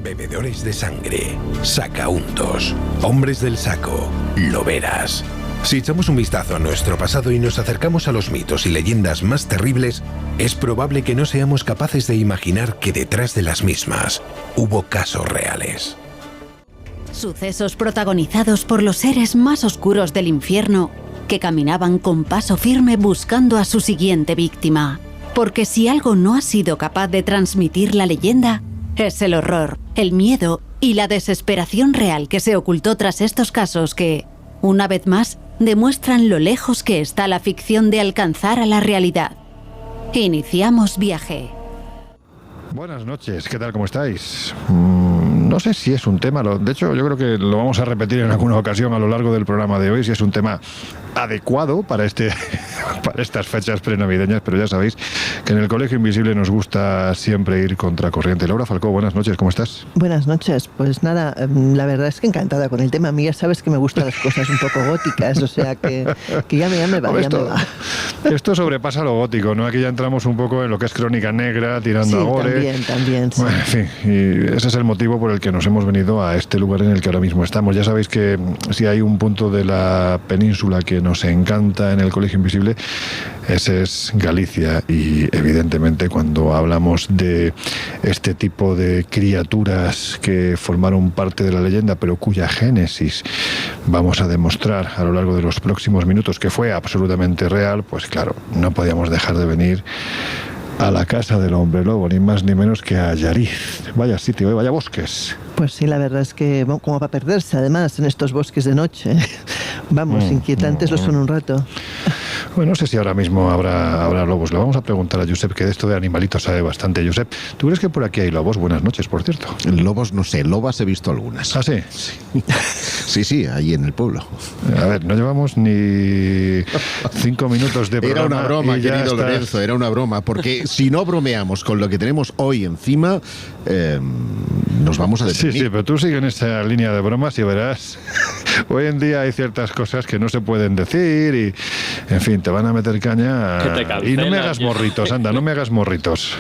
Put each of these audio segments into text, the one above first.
Bebedores de sangre, sacauntos, hombres del saco, loberas. Si echamos un vistazo a nuestro pasado y nos acercamos a los mitos y leyendas más terribles, es probable que no seamos capaces de imaginar que detrás de las mismas hubo casos reales. Sucesos protagonizados por los seres más oscuros del infierno que caminaban con paso firme buscando a su siguiente víctima. Porque si algo no ha sido capaz de transmitir la leyenda, es el horror, el miedo y la desesperación real que se ocultó tras estos casos que, una vez más, demuestran lo lejos que está la ficción de alcanzar a la realidad. Iniciamos viaje. Buenas noches, ¿qué tal? ¿Cómo estáis? No sé si es un tema, de hecho yo creo que lo vamos a repetir en alguna ocasión a lo largo del programa de hoy, si es un tema adecuado para estas fechas prenavideñas, pero ya sabéis que en el Colegio Invisible nos gusta siempre ir contracorriente. Laura Falcó, buenas noches, ¿cómo estás? Buenas noches, pues nada, la verdad es que encantada con el tema. A mí ya sabes que me gustan las cosas un poco góticas, o sea que ya me va. Esto sobrepasa lo gótico, ¿no? Aquí ya entramos un poco en lo que es crónica negra, tirando a gore. También, sí. Bueno, en fin, y ese es el motivo por el que nos hemos venido a este lugar en el que ahora mismo estamos. Ya sabéis que si hay un punto de la península que nos encanta en el Colegio Invisible, ese es Galicia, y evidentemente cuando hablamos de este tipo de criaturas que formaron parte de la leyenda pero cuya génesis vamos a demostrar a lo largo de los próximos minutos que fue absolutamente real, pues claro, no podíamos dejar de venir a la casa del hombre lobo, ni más ni menos que a Llariz. Vaya sitio, vaya bosques. Pues sí, la verdad es que como para perderse además en estos bosques de noche. Vamos, inquietantes lo son un rato. Bueno, no sé si ahora mismo habrá lobos. Le vamos a preguntar a Josep, que de esto de animalitos sabe bastante. Josep, ¿tú crees que por aquí hay lobos? Buenas noches, por cierto. Lobos no sé, lobas he visto algunas. ¿Ah, sí? Sí, ahí en el pueblo. A ver, no llevamos ni 5 minutos de programa. Era una broma, querido Lorenzo, era una broma, porque si no bromeamos con lo que tenemos hoy encima, nos vamos a detener. Sí, pero tú sigue en esa línea de bromas y verás. Hoy en día hay ciertas cosas que no se pueden decir y, en fin, te van a meter caña. Y no me hagas morritos, anda, no me hagas morritos.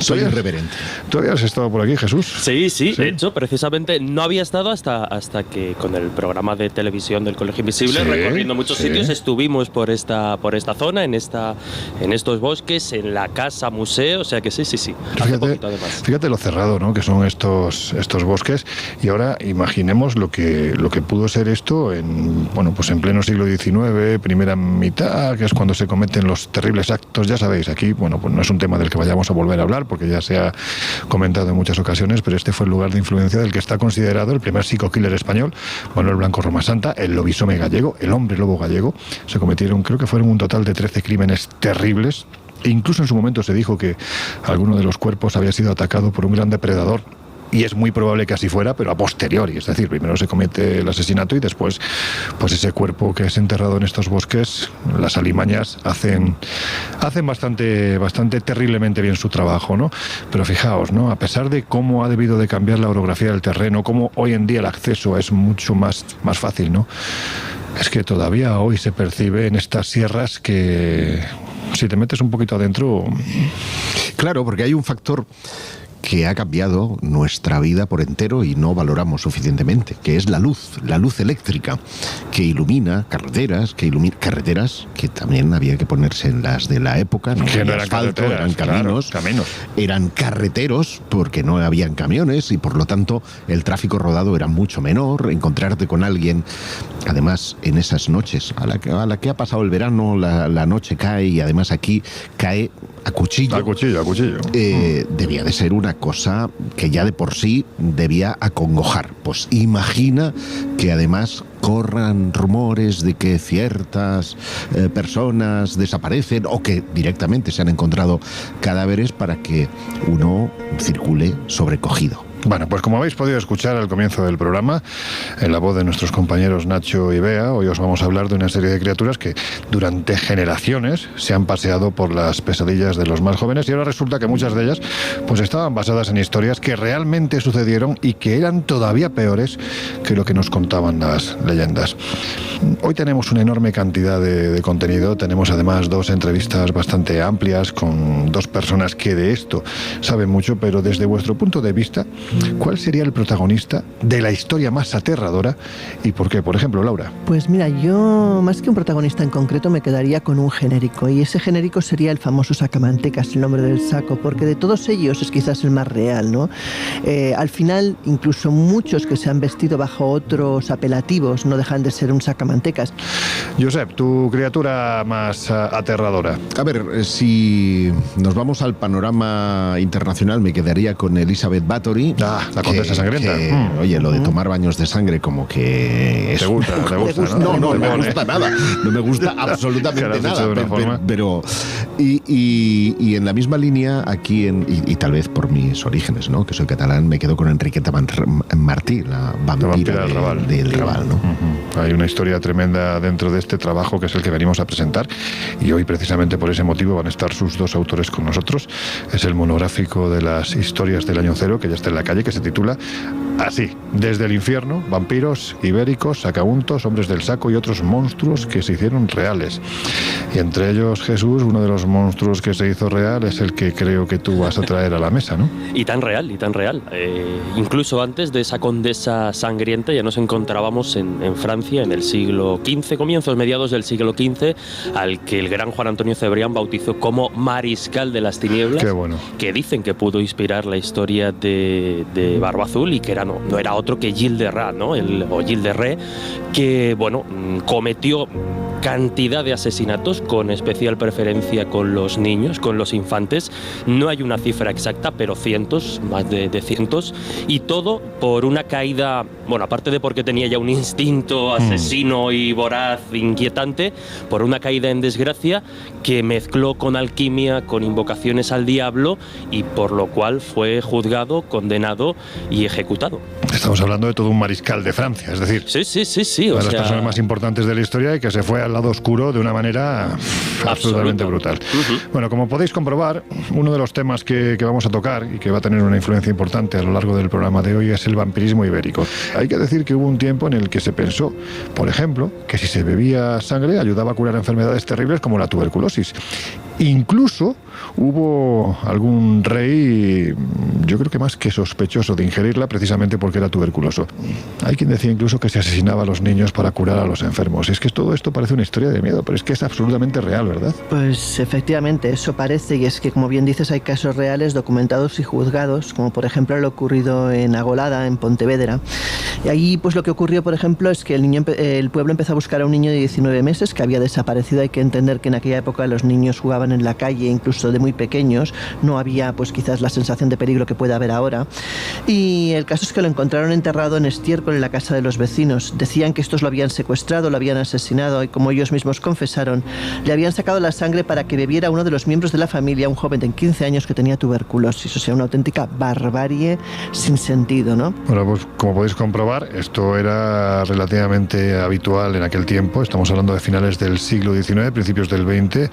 Soy irreverente. ¿Tú habías estado por aquí, Jesús? Sí. De hecho, precisamente no había estado hasta que con el programa de televisión del Colegio Invisible, recorriendo muchos sitios, estuvimos por esta zona, en estos bosques, en la casa museo, o sea que sí. Hace poquito, además. Fíjate lo cerrado, ¿no?, que son estos bosques, y ahora imaginemos lo que pudo ser esto en pleno siglo XIX, primera mitad, que es cuando se cometen los terribles actos. Ya sabéis, aquí, pues no es un tema del que vayamos a volver a hablar, porque ya se ha comentado en muchas ocasiones, pero este fue el lugar de influencia del que está considerado el primer psico-killer español, Manuel Blanco Romasanta, el lobisome gallego, el hombre lobo gallego. Se cometieron, creo que fueron un total de 13 crímenes terribles. Incluso en su momento se dijo que alguno de los cuerpos había sido atacado por un gran depredador, y es muy probable que así fuera, pero a posteriori, es decir, primero se comete el asesinato y después, pues ese cuerpo que es enterrado en estos bosques, las alimañas hacen bastante terriblemente bien su trabajo, ¿no? Pero fijaos, ¿no?, a pesar de cómo ha debido de cambiar la orografía del terreno, cómo hoy en día el acceso es mucho más fácil, ¿no?, es que todavía hoy se percibe en estas sierras que si te metes un poquito adentro... Claro, porque hay un factor que ha cambiado nuestra vida por entero y no valoramos suficientemente, que es la luz eléctrica, que ilumina carreteras, que también había que ponerse en las de la época, no que no eran asfalto, eran caminos, eran carreteros, porque no habían camiones y por lo tanto el tráfico rodado era mucho menor. Encontrarte con alguien, además en esas noches, a la que ha pasado el verano, la noche cae, y además aquí cae a cuchillo. Debía de ser una cosa que ya de por sí debía acongojar. Pues imagina que además corran rumores de que ciertas personas desaparecen o que directamente se han encontrado cadáveres para que uno circule sobrecogido. Bueno, pues como habéis podido escuchar al comienzo del programa, en la voz de nuestros compañeros Nacho y Bea, hoy os vamos a hablar de una serie de criaturas que durante generaciones se han paseado por las pesadillas de los más jóvenes, y ahora resulta que muchas de ellas pues estaban basadas en historias que realmente sucedieron y que eran todavía peores que lo que nos contaban las leyendas. Hoy tenemos una enorme cantidad de contenido, tenemos además 2 entrevistas bastante amplias con 2 personas que de esto saben mucho, pero desde vuestro punto de vista, ¿cuál sería el protagonista de la historia más aterradora y por qué? Por ejemplo, Laura. Pues mira, yo más que un protagonista en concreto me quedaría con un genérico, y ese genérico sería el famoso Sacamantecas, el nombre del saco, porque de todos ellos es quizás el más real, ¿no? Al final, incluso muchos que se han vestido bajo otros apelativos no dejan de ser un sacamantecas. Josep, tu criatura más aterradora. A ver, si nos vamos al panorama internacional, me quedaría con Elizabeth Bathory. La condesa sangrienta. Oye, lo de tomar baños de sangre como que... ¿Te gusta? No me gusta nada. No me gusta absolutamente nada. Pero y en la misma línea, aquí, y tal vez por mis orígenes, ¿no?, que soy catalán, me quedo con Enriqueta Martí, la vampira del Raval, ¿no? Hay una historia tremenda dentro de este trabajo que es el que venimos a presentar, y hoy precisamente por ese motivo van a estar sus 2 autores con nosotros. Es el monográfico de las historias del año cero, que ya está en la calle, que se titula así: Desde el infierno, vampiros ibéricos, sacauntos, hombres del saco y otros monstruos que se hicieron reales. Y entre ellos, Jesús, uno de los monstruos que se hizo real es el que creo que tú vas a traer a la mesa, ¿no? Y tan real. Incluso antes de esa condesa sangrienta ya nos encontrábamos en Francia en el siglo XV, comienzos mediados del siglo XV, al que el gran Juan Antonio Cebrián bautizó como Mariscal de las Tinieblas. Qué bueno. Que dicen que pudo inspirar la historia de Barba Azul, y que no era otro que Gilles de Rais, ¿no? O Gilles de Rais, que cometió cantidad de asesinatos, con especial preferencia con los niños, con los infantes. No hay una cifra exacta, pero cientos, más de cientos, y todo por una caída, aparte de porque tenía ya un instinto asesino y voraz inquietante, por una caída en desgracia que mezcló con alquimia, con invocaciones al diablo, y por lo cual fue juzgado, condenado y ejecutado. Estamos hablando de todo un mariscal de Francia, es decir, sí. Una de las personas más importantes de la historia, y que se fue al lado oscuro de una manera absolutamente brutal. Bueno, como podéis comprobar, uno de los temas que vamos a tocar y que va a tener una influencia importante a lo largo del programa de hoy es el vampirismo ibérico. Hay que decir que hubo un tiempo en el que se pensó, por ejemplo, que si se bebía sangre ayudaba a curar enfermedades terribles como la tuberculosis. Incluso hubo algún rey, yo creo que más que sospechoso de ingerirla, precisamente porque era tuberculoso. Hay quien decía incluso que se asesinaba a los niños para curar a los enfermos. Es que todo esto parece una historia de miedo, pero es que es absolutamente real, ¿verdad? Pues efectivamente, eso parece, y es que, como bien dices, hay casos reales documentados y juzgados, como por ejemplo lo ocurrido en Agolada, en Pontevedra. Y ahí, pues lo que ocurrió, por ejemplo, es que el pueblo empezó a buscar a un niño de 19 meses que había desaparecido. Hay que entender que en aquella época los niños jugaban en la calle, incluso de muy pequeños, no había pues quizás la sensación de peligro que puede haber ahora, y el caso es que lo encontraron enterrado en estiércol en la casa de los vecinos. Decían que estos lo habían secuestrado, lo habían asesinado, y como ellos mismos confesaron, le habían sacado la sangre para que bebiera uno de los miembros de la familia, un joven de 15 años que tenía tuberculosis. O sea, una auténtica barbarie sin sentido, ¿no? Bueno, pues como podéis comprobar, esto era relativamente habitual en aquel tiempo. Estamos hablando de finales del siglo XIX, principios del XX.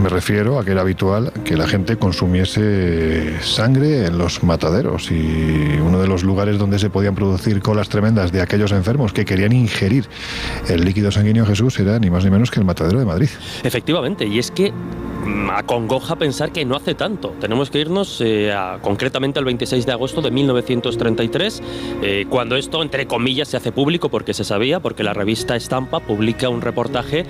Me refiero a que era habitual que la gente consumiese sangre en los mataderos, y uno de los lugares donde se podían producir colas tremendas de aquellos enfermos que querían ingerir el líquido sanguíneo, Jesús, era ni más ni menos que el matadero de Madrid. Efectivamente, y es que acongoja pensar que no hace tanto. Tenemos que irnos concretamente al 26 de agosto de 1933, cuando esto, entre comillas, se hace público, porque se sabía, porque la revista Estampa publica un reportaje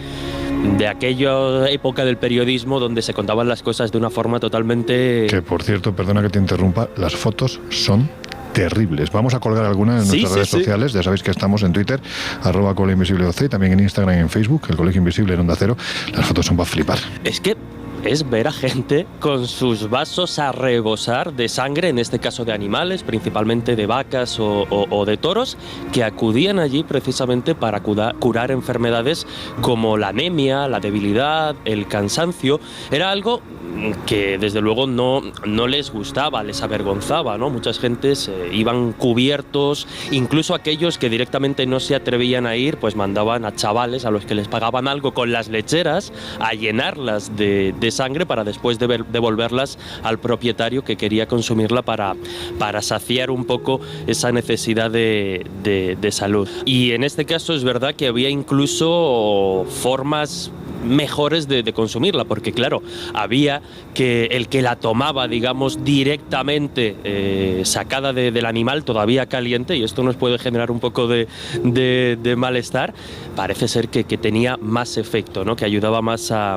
de aquella época del periodismo donde se contaban las cosas de una forma totalmente... Que, por cierto, perdona que te interrumpa, las fotos son terribles. Vamos a colgar algunas en nuestras redes sociales. Ya sabéis que estamos en Twitter, @ColegioInvisibleOC, y también en Instagram y en Facebook, el Colegio Invisible en Onda Cero. Las fotos son para flipar. Es que es ver a gente con sus vasos a rebosar de sangre, en este caso de animales, principalmente de vacas o de toros, que acudían allí precisamente para curar enfermedades como la anemia, la debilidad, el cansancio. Era algo que desde luego no les gustaba, les avergonzaba, ¿no? Muchas gentes iban cubiertos, incluso aquellos que directamente no se atrevían a ir, pues mandaban a chavales a los que les pagaban algo con las lecheras a llenarlas de sangre para después devolverlas al propietario que quería consumirla para saciar un poco esa necesidad de salud. Y en este caso es verdad que había incluso formas mejores de consumirla, porque claro, había que el que la tomaba, digamos, directamente sacada del animal, todavía caliente, y esto nos puede generar un poco de malestar, parece ser que tenía más efecto, ¿no? Que ayudaba más a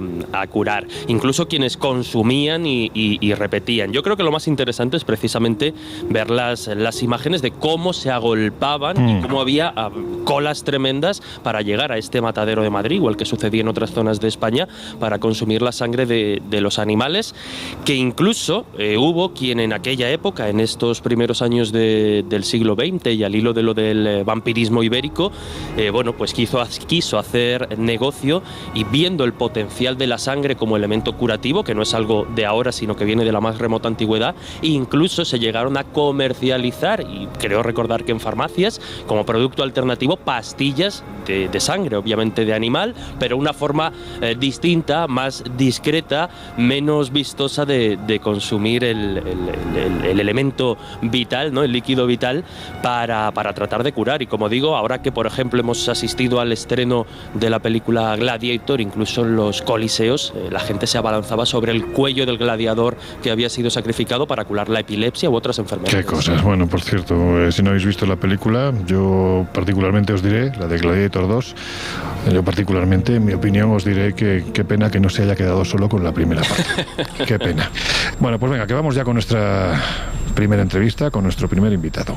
curar. Incluso quienes consumían y repetían. Yo creo que lo más interesante es precisamente ver las imágenes de cómo se agolpaban y cómo había colas tremendas para llegar a este matadero de Madrid, igual que sucedía en otras zonas de España, para consumir la sangre de los animales, que incluso hubo quien en aquella época, en estos primeros años del siglo XX y al hilo de lo del vampirismo ibérico, bueno, pues quiso hacer negocio, y viendo el potencial de la sangre como elemento curativo, que no es algo de ahora, sino que viene de la más remota antigüedad, incluso se llegaron a comercializar, y creo recordar que en farmacias, como producto alternativo, pastillas de sangre, obviamente de animal, pero una forma distinta, más discreta, menos vistosa de consumir el elemento vital, ¿no? El líquido vital para tratar de curar. Y como digo, ahora que por ejemplo hemos asistido al estreno de la película Gladiator, incluso en los coliseos la gente se abalanzaba sobre el cuello del gladiador que había sido sacrificado para curar la epilepsia u otras enfermedades. Qué cosas. Bueno, por cierto, si no habéis visto la película, yo particularmente os diré, la de Gladiator 2, yo particularmente, en mi opinión, os diré que qué pena que no se haya quedado solo con la primera parte. Qué pena. Bueno, pues venga, que vamos ya con nuestra primera entrevista, con nuestro primer invitado.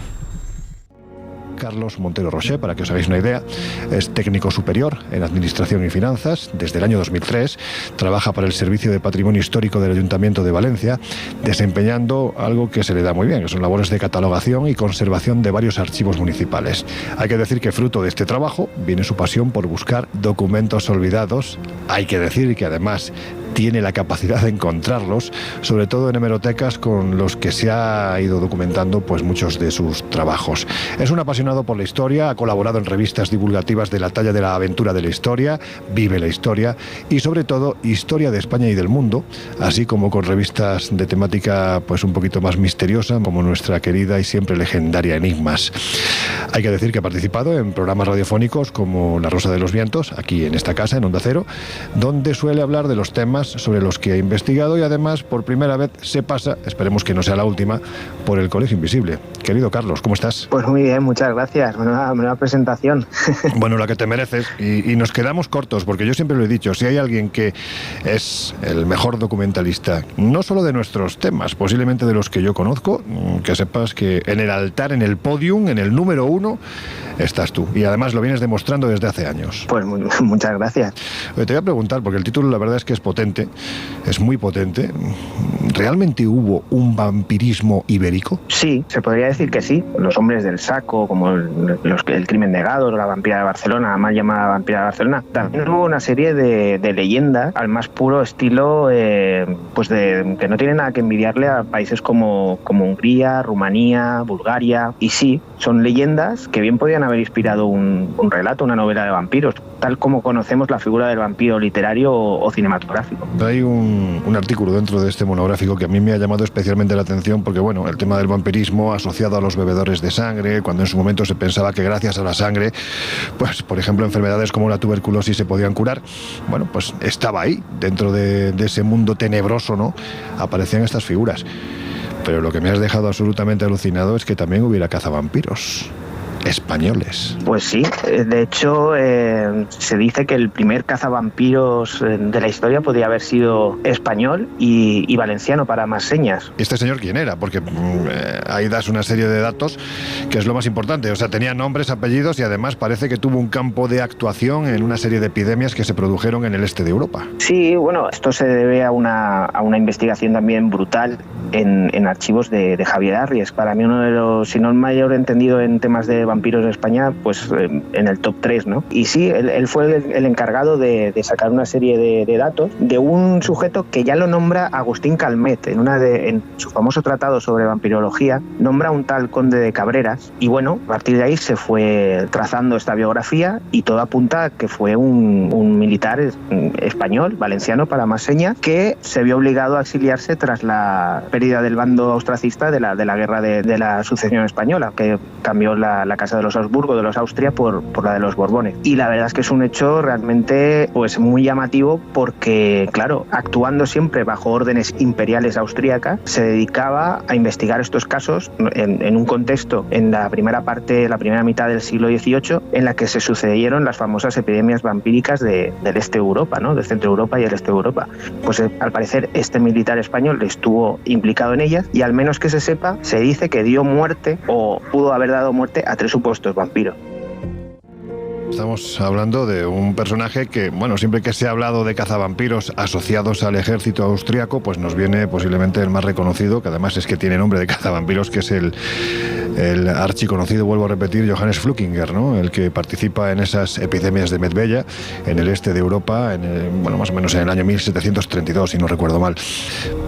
Carlos Montero Roché, para que os hagáis una idea, es técnico superior en Administración y Finanzas. Desde el año 2003 trabaja para el Servicio de Patrimonio Histórico del Ayuntamiento de Valencia, desempeñando algo que se le da muy bien, que son labores de catalogación y conservación de varios archivos municipales. Hay que decir que fruto de este trabajo viene su pasión por buscar documentos olvidados. Hay que decir que además tiene la capacidad de encontrarlos, sobre todo en hemerotecas con los que se ha ido documentando pues muchos de sus trabajos. Es un apasionado por la historia, ha colaborado en revistas divulgativas de la talla de La Aventura de la Historia, Vive la Historia y sobre todo Historia de España y del Mundo, así como con revistas de temática pues un poquito más misteriosa, como nuestra querida y siempre legendaria Enigmas. Hay que decir que ha participado en programas radiofónicos como La Rosa de los Vientos, aquí en esta casa, en Onda Cero, donde suele hablar de los temas sobre los que ha investigado, y además por primera vez se pasa, esperemos que no sea la última, por el Colegio Invisible. Querido Carlos, ¿cómo estás? Pues muy bien, muchas gracias. Buena presentación. Bueno, la que te mereces, y nos quedamos cortos, porque yo siempre lo he dicho, si hay alguien que es el mejor documentalista, no solo de nuestros temas, posiblemente de los que yo conozco, que sepas que en el altar, en el podium, en el número 1, estás tú. Y además lo vienes demostrando desde hace años. Pues muchas gracias. Te voy a preguntar, porque el título la verdad es que es potente, es muy potente. ¿Realmente hubo un vampirismo ibérico? Sí, se podría decir que sí. Los hombres del saco, como el crimen de Gados, la vampira de Barcelona, más llamada vampira de Barcelona. También hubo una serie de leyendas al más puro estilo, pues que no tiene nada que envidiarle a países como Hungría, Rumanía, Bulgaria. Y sí, son leyendas que bien podían haber inspirado un relato, una novela de vampiros, tal como conocemos la figura del vampiro literario o cinematográfico. Hay un artículo dentro de este monográfico que a mí me ha llamado especialmente la atención, porque bueno, el tema del vampirismo asociado a los bebedores de sangre, cuando en su momento se pensaba que gracias a la sangre, pues por ejemplo enfermedades como la tuberculosis se podían curar, bueno, pues estaba ahí, dentro de ese mundo tenebroso, ¿no? Aparecían estas figuras. Pero lo que me has dejado absolutamente alucinado es que también hubiera cazavampiros españoles. Pues sí, de hecho se dice que el primer cazavampiros de la historia podría haber sido español y valenciano para más señas. ¿Este señor quién era? Porque ahí das una serie de datos que es lo más importante. O sea, tenía nombres, apellidos y además parece que tuvo un campo de actuación en una serie de epidemias que se produjeron en el este de Europa. Sí, bueno, esto se debe a una investigación también brutal en archivos de Javier Arries. Para mí uno de los, si no el mayor entendido en temas de vampiros de España, pues en el top 3, ¿no? Y sí, él fue el encargado de sacar una serie de datos de un sujeto que ya lo nombra Agustín Calmet, en su famoso tratado sobre vampirología, nombra a un tal conde de Cabreras, y bueno, a partir de ahí se fue trazando esta biografía y todo apunta a que fue un militar español, valenciano para más señas, que se vio obligado a exiliarse tras la pérdida del bando austracista de la guerra de la sucesión española, que cambió la casa de los Habsburgo, de los Austria, por la de los Borbones. Y la verdad es que es un hecho realmente pues muy llamativo porque, claro, actuando siempre bajo órdenes imperiales austríacas, se dedicaba a investigar estos casos en un contexto, en la primera mitad del siglo XVIII, en la que se sucedieron las famosas epidemias vampíricas del este de Europa, ¿no? Del centro de Europa y el este de Europa. Pues al parecer este militar español estuvo implicado en ellas y al menos que se sepa, se dice que dio muerte o pudo haber dado muerte a 3 supuestos vampiros. Estamos hablando de un personaje que, bueno, siempre que se ha hablado de cazavampiros asociados al ejército austriaco, pues nos viene posiblemente el más reconocido, que además es que tiene nombre de cazavampiros, que es el archiconocido, vuelvo a repetir, Johannes Flückiger, ¿no? El que participa en esas epidemias de Medbella, en el este de Europa, más o menos en el año 1732, si no recuerdo mal.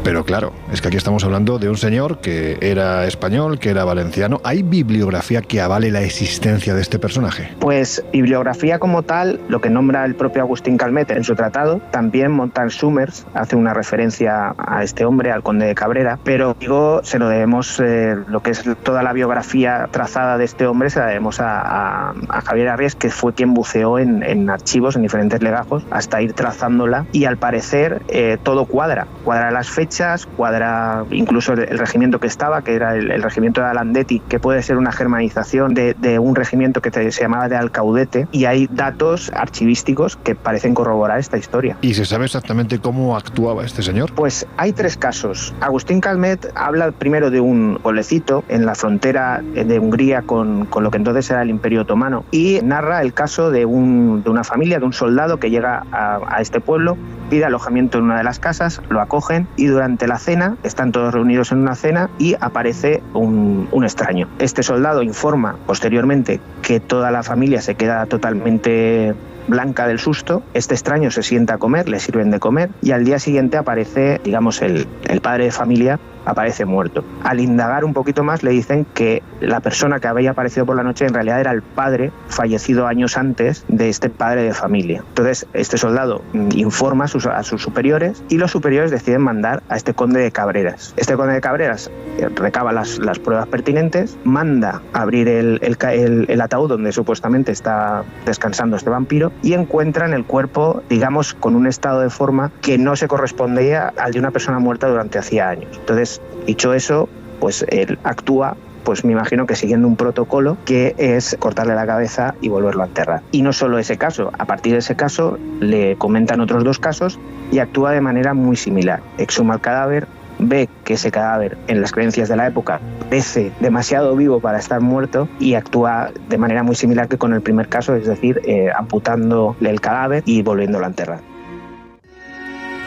Pero claro, es que aquí estamos hablando de un señor que era español, que era valenciano. ¿Hay bibliografía que avale la existencia de este personaje? Pues bibliografía como tal, lo que nombra el propio Agustín Calmet en su tratado, también Montan Summers hace una referencia a este hombre, al conde de Cabrera, pero digo, se lo debemos, lo que es toda la biografía trazada de este hombre, se la debemos a Javier Arries, que fue quien buceó en archivos, en diferentes legajos, hasta ir trazándola, y al parecer todo cuadra las fechas, cuadra incluso el regimiento que estaba, que era el regimiento de Alandetti, que puede ser una germanización de un regimiento que se llamaba de Alcaudete, y hay datos archivísticos que parecen corroborar esta historia. ¿Y se sabe exactamente cómo actuaba este señor? Pues hay 3 casos. Agustín Calmet habla primero de un pueblecito en la frontera de Hungría con lo que entonces era el Imperio Otomano, y narra el caso de una familia, de un soldado que llega a este pueblo, pide alojamiento en una de las casas, lo acogen y durante la cena, están todos reunidos en una cena y aparece un extraño. Este soldado informa posteriormente que toda la familia se queda totalmente blanca del susto. Este extraño se sienta a comer, le sirven de comer y al día siguiente aparece, digamos, el padre de familia aparece muerto. Al indagar un poquito más le dicen que la persona que había aparecido por la noche en realidad era el padre fallecido años antes de este padre de familia. Entonces este soldado informa a sus superiores y los superiores deciden mandar a este conde de Cabreras. Este conde de Cabreras recaba las pruebas pertinentes, manda a abrir el ataúd donde supuestamente está descansando este vampiro y encuentran el cuerpo, digamos, con un estado de forma que no se correspondía al de una persona muerta durante hacía años. Entonces, dicho eso, pues él actúa, pues me imagino que siguiendo un protocolo que es cortarle la cabeza y volverlo a enterrar. Y no solo ese caso, a partir de ese caso le comentan otros 2 casos y actúa de manera muy similar. Exhuma el cadáver, ve que ese cadáver, en las creencias de la época, parece demasiado vivo para estar muerto y actúa de manera muy similar que con el primer caso, es decir, amputándole el cadáver y volviéndolo a enterrar.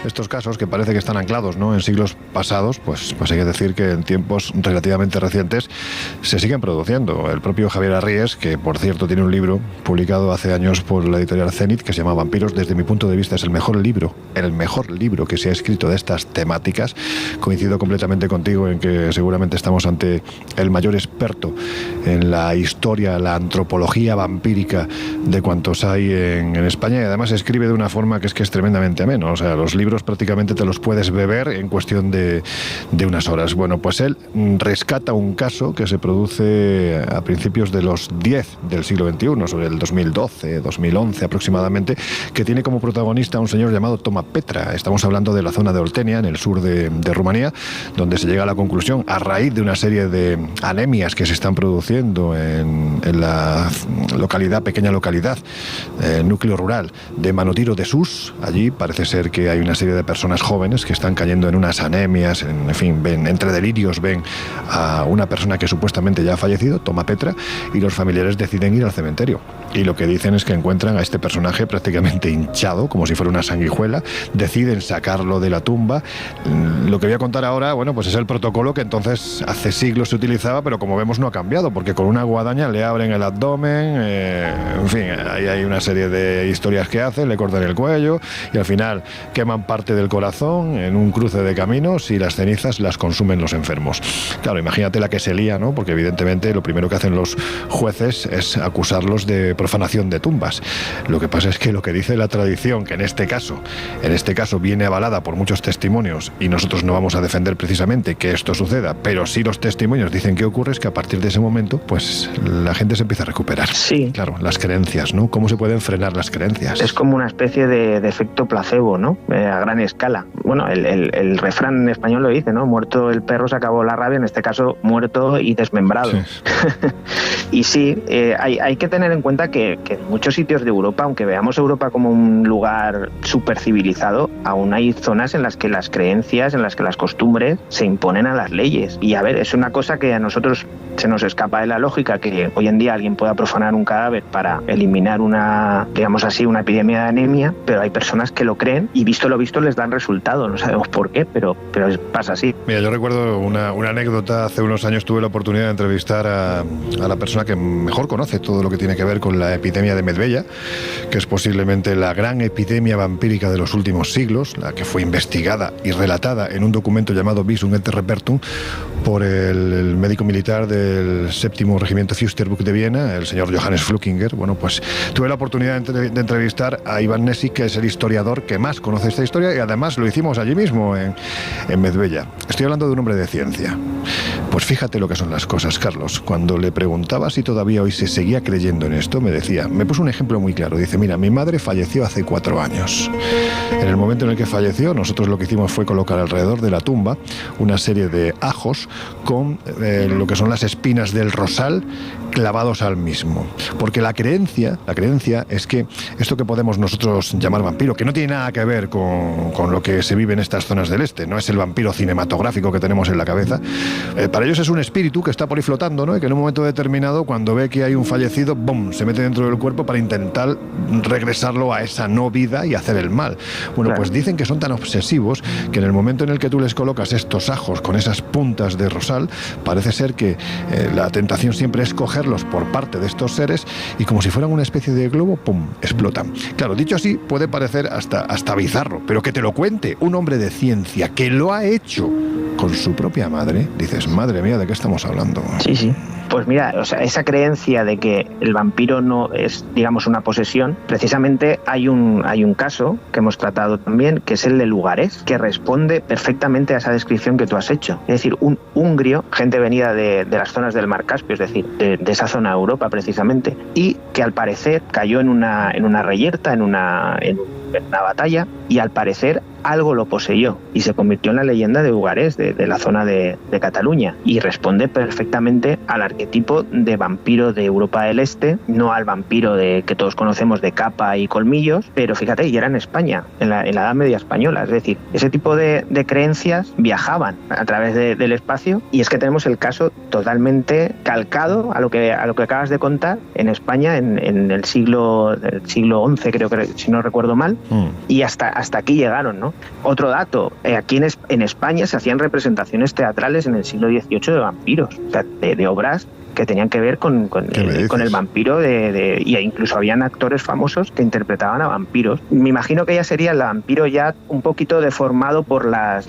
Estos casos que parece que están anclados, ¿no?, en siglos pasados, pues hay que decir que en tiempos relativamente recientes se siguen produciendo. El propio Javier Arries, que por cierto tiene un libro publicado hace años por la editorial Zenit que se llama Vampiros, desde mi punto de vista es el mejor libro que se ha escrito de estas temáticas. Coincido completamente contigo en que seguramente estamos ante el mayor experto en la historia, la antropología vampírica de cuantos hay en España, y además escribe de una forma que es tremendamente ameno. O sea, los libros prácticamente te los puedes beber en cuestión de unas horas. Bueno, pues él rescata un caso que se produce a principios de los 10 del siglo XXI, sobre el 2012, 2011 aproximadamente, que tiene como protagonista a un señor llamado Toma Petra. Estamos hablando de la zona de Oltenia, en el sur de Rumanía, donde se llega a la conclusión, a raíz de una serie de anemias que se están produciendo en la pequeña localidad, núcleo rural de Manotiro de Sus. Allí parece ser que hay una serie de personas jóvenes que están cayendo en unas anemias, en fin, ven entre delirios, ven a una persona que supuestamente ya ha fallecido, toma Petra, y los familiares deciden ir al cementerio. Y lo que dicen es que encuentran a este personaje prácticamente hinchado, como si fuera una sanguijuela, deciden sacarlo de la tumba. Lo que voy a contar ahora, bueno, pues es el protocolo que entonces hace siglos se utilizaba, pero como vemos no ha cambiado, porque con una guadaña le abren el abdomen, en fin, ahí hay una serie de historias que hacen, le cortan el cuello y al final queman parte del corazón en un cruce de caminos y las cenizas las consumen los enfermos. Claro, imagínate la que se lía, ¿no? Porque evidentemente lo primero que hacen los jueces es acusarlos de profanación de tumbas. Lo que pasa es que lo que dice la tradición, que en este caso viene avalada por muchos testimonios, y nosotros no vamos a defender precisamente que esto suceda, pero sí los testimonios dicen que ocurre, es que a partir de ese momento, pues la gente se empieza a recuperar. Sí. Claro, las creencias, ¿no? ¿Cómo se pueden frenar las creencias? Es como una especie de efecto placebo, ¿no? A gran escala. Bueno, el refrán en español lo dice, ¿no? Muerto el perro se acabó la rabia, en este caso muerto y desmembrado. Sí. Y sí, hay que tener en cuenta que en muchos sitios de Europa, aunque veamos Europa como un lugar súper civilizado, aún hay zonas en las que las creencias, en las que las costumbres se imponen a las leyes. Y a ver, es una cosa que a nosotros se nos escapa de la lógica, que hoy en día alguien pueda profanar un cadáver para eliminar una, digamos así, una epidemia de anemia, pero hay personas que lo creen y visto lo visto les dan resultado. No sabemos por qué, pero pasa así. Mira, yo recuerdo una anécdota. Hace unos años tuve la oportunidad de entrevistar a la persona que mejor conoce todo lo que tiene que ver con la epidemia de Medveya, que es posiblemente la gran epidemia vampírica de los últimos siglos, la que fue investigada y relatada en un documento llamado Visum et Repertum por el médico militar del 7º Regimiento Fürstenberg de Viena, el señor Johannes Flukinger. Bueno, pues tuve la oportunidad de entrevistar a Iván Nessig, que es el historiador que más conoce esta historia, y además lo hicimos allí mismo, en Medveya. Estoy hablando de un hombre de ciencia. Pues fíjate lo que son las cosas, Carlos. Cuando le preguntaba si todavía hoy se seguía creyendo en esto, me puso un ejemplo muy claro. Dice, mira, mi madre falleció hace 4 años. En el momento en el que falleció, nosotros lo que hicimos fue colocar alrededor de la tumba una serie de ajos con lo que son las espinas del rosal clavados al mismo. Porque la creencia es que esto que podemos nosotros llamar vampiro, que no tiene nada que ver con lo que se vive en estas zonas del este, no es el vampiro cinematográfico que tenemos en la cabeza, para ellos es un espíritu que está por ahí flotando, ¿no? Y que en un momento determinado, cuando ve que hay un fallecido, ¡bum!, se mete dentro del cuerpo para intentar regresarlo a esa no vida y hacer el mal. Bueno, pues dicen que son tan obsesivos que en el momento en el que tú les colocas estos ajos con esas puntas de rosal, parece ser que la tentación siempre es cogerlos por parte de estos seres y como si fueran una especie de globo, ¡pum!, explotan. Claro, dicho así puede parecer hasta bizarro, pero que te lo cuente un hombre de ciencia que lo ha hecho con su propia madre, dices, madre mía, ¿de qué estamos hablando? Sí. Pues mira, o sea, esa creencia de que el vampiro no es, digamos, una posesión, precisamente hay un caso que hemos tratado también, que es el de Lugares, que responde perfectamente a esa descripción que tú has hecho. Es decir, un húngrio, gente venida de las zonas del Mar Caspio, es decir, de esa zona de Europa precisamente, y que al parecer cayó en una reyerta, en una batalla, y al parecer algo lo poseyó y se convirtió en la leyenda de Ugares, de la zona de Cataluña, y responde perfectamente al arquetipo de vampiro de Europa del Este, no al vampiro que todos conocemos de capa y colmillos, pero fíjate, y era en España, en la Edad Media española. Es decir, ese tipo de creencias viajaban a través del espacio, y es que tenemos el caso totalmente calcado a lo que acabas de contar en España en el siglo XI, creo que, si no recuerdo mal, y hasta aquí llegaron, ¿no? Otro dato, aquí en España se hacían representaciones teatrales en el siglo XVIII de vampiros, o sea, de obras que tenían que ver con el vampiro, y incluso habían actores famosos que interpretaban a vampiros. Me imagino que ya sería el vampiro ya un poquito deformado por las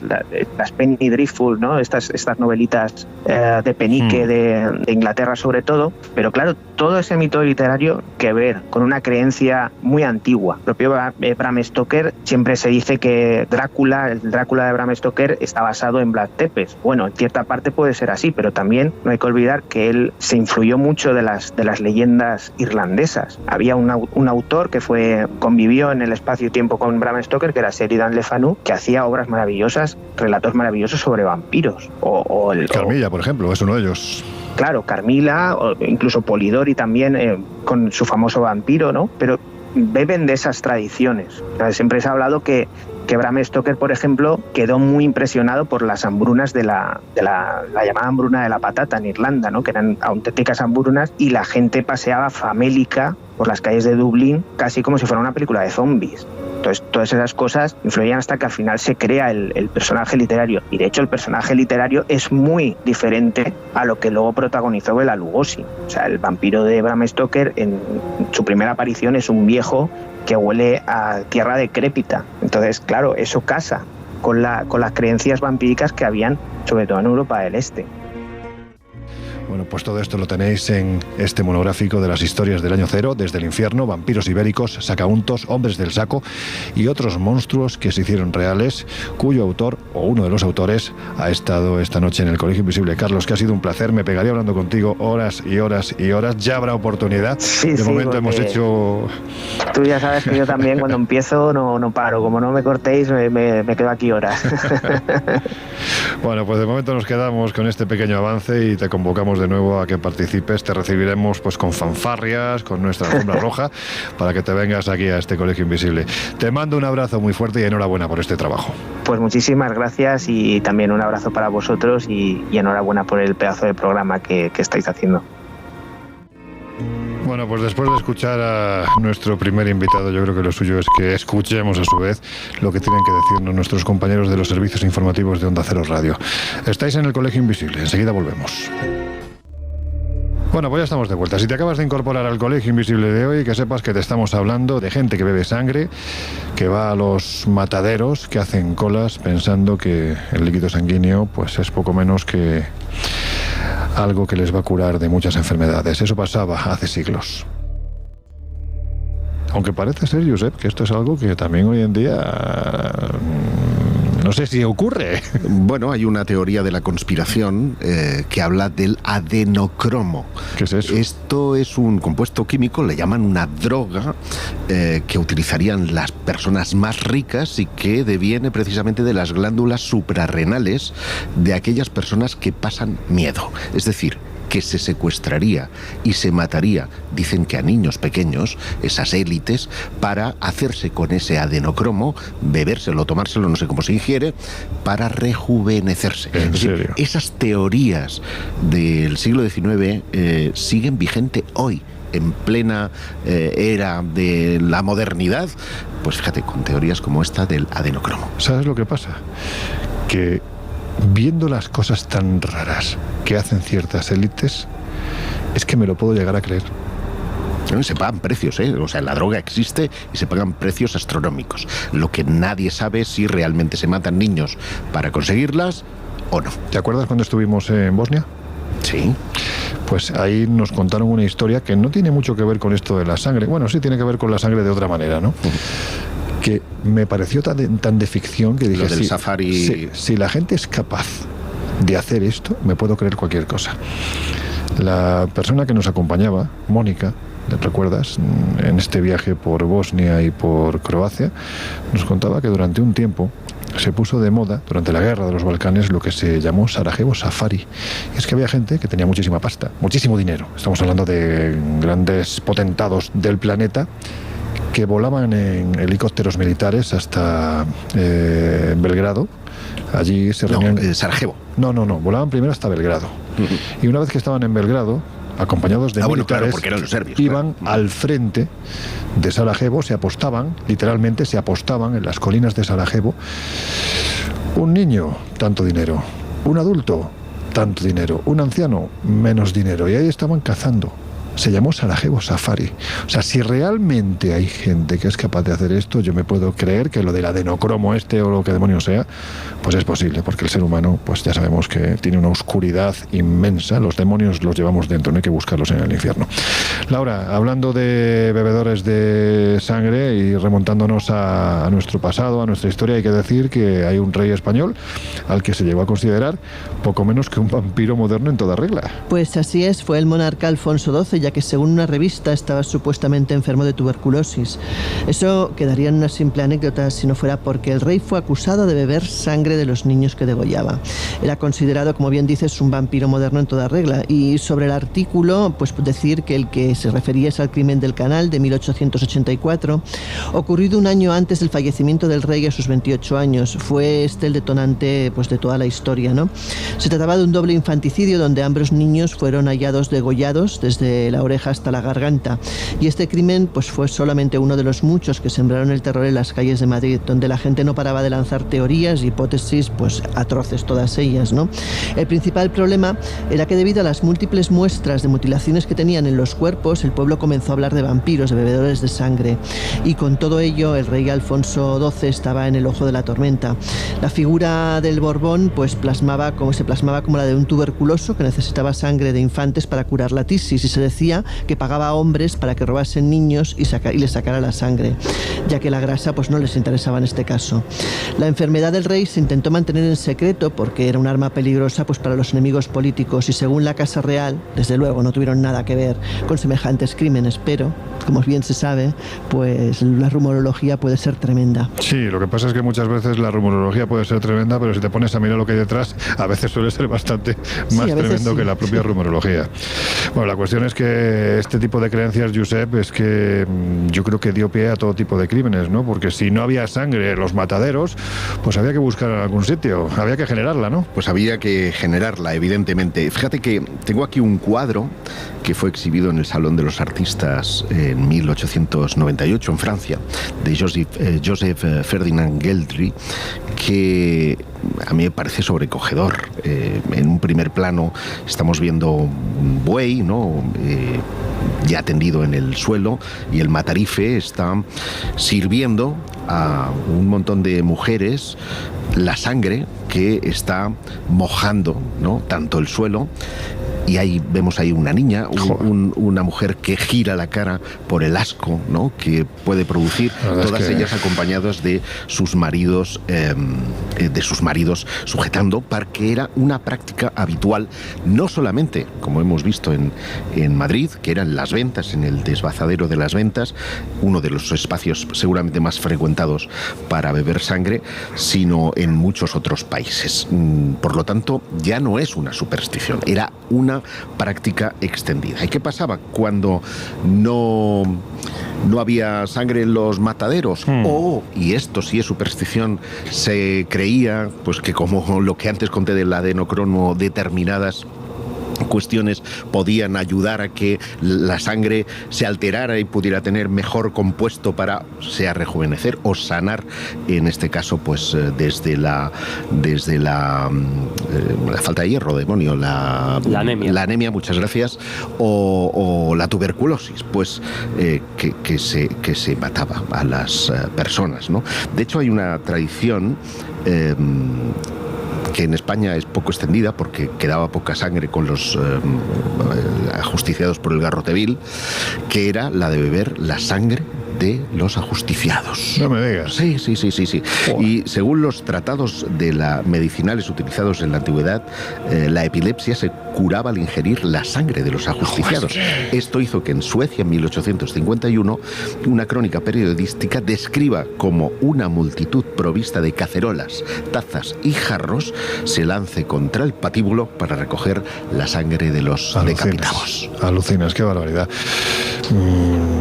Penny Dreadful, ¿no? Estas novelitas de penique de Inglaterra sobre todo, pero claro, todo ese mito literario que ver con una creencia muy antigua. El propio Bram Stoker, siempre se dice que el Drácula de Bram Stoker está basado en Vlad Tepes. Bueno, en cierta parte puede ser así, pero también no hay que olvidar que él se influyó mucho de las leyendas irlandesas. Había un autor que convivió en el espacio y tiempo con Bram Stoker, que era Sheridan Le Fanu, que hacía obras maravillosas, relatos maravillosos sobre vampiros. Carmilla, por ejemplo, es uno de ellos. Claro, Carmila, o incluso Polidori también, con su famoso vampiro, ¿no? Pero beben de esas tradiciones. O sea, siempre se ha hablado que que Bram Stoker, por ejemplo, quedó muy impresionado por las hambrunas de la llamada hambruna de la patata en Irlanda, ¿no? Que eran auténticas hambrunas, y la gente paseaba famélica por las calles de Dublín casi como si fuera una película de zombies. Entonces, todas esas cosas influían hasta que al final se crea el personaje literario. Y de hecho, el personaje literario es muy diferente a lo que luego protagonizó Bela Lugosi. O sea, el vampiro de Bram Stoker, en su primera aparición, es un viejo que huele a tierra decrépita. Entonces, claro, eso casa con las creencias vampíricas que habían, sobre todo en Europa del Este. Bueno, pues todo esto lo tenéis en este monográfico de las historias del año cero, desde el infierno, vampiros ibéricos, sacauntos, hombres del saco y otros monstruos que se hicieron reales, cuyo autor, o uno de los autores, ha estado esta noche en el Colegio Invisible. Carlos, que ha sido un placer, me pegaría hablando contigo horas y horas y horas, ya habrá oportunidad. Sí, de momento hemos hecho... Tú ya sabes que yo también cuando empiezo no paro, como no me cortéis me quedo aquí horas. Bueno, pues de momento nos quedamos con este pequeño avance y te convocamos de nuevo a que participes. Te recibiremos pues con fanfarrias, con nuestra alfombra roja, para que te vengas aquí a este Colegio Invisible. Te mando un abrazo muy fuerte y enhorabuena por este trabajo. Pues muchísimas gracias y también un abrazo para vosotros y enhorabuena por el pedazo de programa que estáis haciendo. Bueno, pues después de escuchar a nuestro primer invitado, yo creo que lo suyo es que escuchemos a su vez lo que tienen que decirnos nuestros compañeros de los servicios informativos de Onda Cero Radio. Estáis en el Colegio Invisible, enseguida volvemos. Bueno, pues ya estamos de vuelta. Si te acabas de incorporar al Colegio Invisible de hoy, que sepas que te estamos hablando de gente que bebe sangre, que va a los mataderos, que hacen colas pensando que el líquido sanguíneo pues es poco menos que algo que les va a curar de muchas enfermedades. Eso pasaba hace siglos. Aunque parece ser, Josep, que esto es algo que también hoy en día no sé si ocurre. Bueno, hay una teoría de la conspiración que habla del adenocromo. ¿Qué es eso? Esto es un compuesto químico, le llaman una droga, que utilizarían las personas más ricas y que deviene precisamente de las glándulas suprarrenales de aquellas personas que pasan miedo. Es decir, que se secuestraría y se mataría, dicen que a niños pequeños, esas élites, para hacerse con ese adenocromo, bebérselo, tomárselo, no sé cómo se ingiere, para rejuvenecerse. ¿En serio? Esas teorías del siglo XIX siguen vigente hoy, en plena era de la modernidad, pues fíjate, con teorías como esta del adenocromo. ¿Sabes lo que pasa? Que viendo las cosas tan raras que hacen ciertas élites, es que me lo puedo llegar a creer. Se pagan precios, o sea, la droga existe y se pagan precios astronómicos. Lo que nadie sabe es si realmente se matan niños para conseguirlas o no. ¿Te acuerdas cuando estuvimos en Bosnia? Sí. Pues ahí nos contaron una historia que no tiene mucho que ver con esto de la sangre. Bueno, sí tiene que ver con la sangre de otra manera, ¿no? Que me pareció tan de ficción que dije, lo del safari... si la gente es capaz de hacer esto, me puedo creer cualquier cosa. La persona que nos acompañaba, Mónica, ¿te recuerdas? En este viaje por Bosnia y por Croacia, nos contaba que durante un tiempo se puso de moda, durante la guerra de los Balcanes, lo que se llamó Sarajevo Safari. Y es que había gente que tenía muchísima pasta, muchísimo dinero. Estamos hablando de grandes potentados del planeta, que volaban en helicópteros militares hasta Belgrado. Allí se reunían... Sarajevo. No, volaban primero hasta Belgrado. Y una vez que estaban en Belgrado, acompañados de militares, claro, porque eran los serbios, iban al frente de Sarajevo, se apostaban, literalmente se apostaban en las colinas de Sarajevo. Un niño, tanto dinero. Un adulto, tanto dinero. Un anciano, menos dinero. Y ahí estaban cazando. Se llamó Sarajevo Safari. O sea, si realmente hay gente que es capaz de hacer esto, yo me puedo creer que lo del adenocromo o lo que demonios sea, pues es posible, porque el ser humano, pues ya sabemos que tiene una oscuridad inmensa. Los demonios los llevamos dentro, no hay que buscarlos en el infierno. Laura, hablando de bebedores de sangre y remontándonos a nuestro pasado, a nuestra historia, hay que decir que hay un rey español al que se llegó a considerar poco menos que un vampiro moderno en toda regla. Pues así es, fue el monarca Alfonso XII. ya que según una revista estaba supuestamente enfermo de tuberculosis. Eso quedaría en una simple anécdota si no fuera porque el rey fue acusado de beber sangre de los niños que degollaba. Era considerado, como bien dices, un vampiro moderno en toda regla. Y sobre el artículo, pues decir que el que se refería es al crimen del Canal de 1884, ocurrido un año antes del fallecimiento del rey a sus 28 años. Fue este el detonante, pues, de toda la historia, ¿no? Se trataba de un doble infanticidio donde ambos niños fueron hallados degollados desde la oreja hasta la garganta. Y este crimen, pues, fue solamente uno de los muchos que sembraron el terror en las calles de Madrid, donde la gente no paraba de lanzar teorías y hipótesis, pues atroces todas ellas, ¿no? El principal problema era que debido a las múltiples muestras de mutilaciones que tenían en los cuerpos, el pueblo comenzó a hablar de vampiros, de bebedores de sangre. Y con todo ello, el rey Alfonso XII estaba en el ojo de la tormenta. La figura del Borbón, pues, se plasmaba como la de un tuberculoso que necesitaba sangre de infantes para curar la tisis, y se decía que pagaba a hombres para que robasen niños y les sacara la sangre, ya que la grasa, pues, no les interesaba en este caso. La enfermedad del rey se intentó mantener en secreto porque era un arma peligrosa, pues, para los enemigos políticos, y según la Casa Real, desde luego no tuvieron nada que ver con semejantes crímenes, pero, como bien se sabe, pues la rumorología puede ser tremenda. Sí, lo que pasa es que muchas veces la rumorología puede ser tremenda, pero si te pones a mirar lo que hay detrás, a veces suele ser bastante más tremendo que la propia rumorología. Bueno, la cuestión es que este tipo de creencias, Josep, es que yo creo que dio pie a todo tipo de crímenes, ¿no? Porque si no había sangre en los mataderos, pues había que buscar en algún sitio, había que generarla, ¿no? Pues había que generarla, evidentemente. Fíjate que tengo aquí un cuadro que fue exhibido en el Salón de los Artistas en 1898 en Francia, de Joseph Ferdinand Geldry, que a mí me parece sobrecogedor. En un primer plano estamos viendo un buey, ¿no? Ya tendido en el suelo, y el matarife está sirviendo a un montón de mujeres la sangre que está mojando, ¿no? Tanto el suelo, y ahí vemos ahí una niña, una mujer que gira la cara por el asco, ¿no? Que puede producir, todas ellas acompañadas de sus maridos, sujetando, porque era una práctica habitual, no solamente, como hemos visto en Madrid, que eran las ventas, en el desvazadero de las ventas, uno de los espacios seguramente más frecuentados para beber sangre, sino en muchos otros países. Por lo tanto, ya no es una superstición, era una práctica extendida. ¿Y qué pasaba cuando no había sangre en los mataderos? Y esto sí es superstición, se creía, pues, que como lo que antes conté del adenocromo, determinadas cuestiones podían ayudar a que la sangre se alterara y pudiera tener mejor compuesto para sea rejuvenecer o sanar, en este caso, pues desde la falta de hierro, demonio, la anemia, muchas gracias, o la tuberculosis, pues que se mataba a las personas, ¿no? De hecho, hay una tradición que en España es poco extendida porque quedaba poca sangre con los ajusticiados por el garrote vil, que era la de beber la sangre de los ajusticiados. No me digas. Sí. Oh. Y según los tratados medicinales utilizados en la antigüedad, la epilepsia se curaba al ingerir la sangre de los ajusticiados. Esto hizo que en Suecia, en 1851, una crónica periodística describa como una multitud provista de cacerolas, tazas y jarros se lance contra el patíbulo para recoger la sangre de los decapitados. Alucinas, qué barbaridad.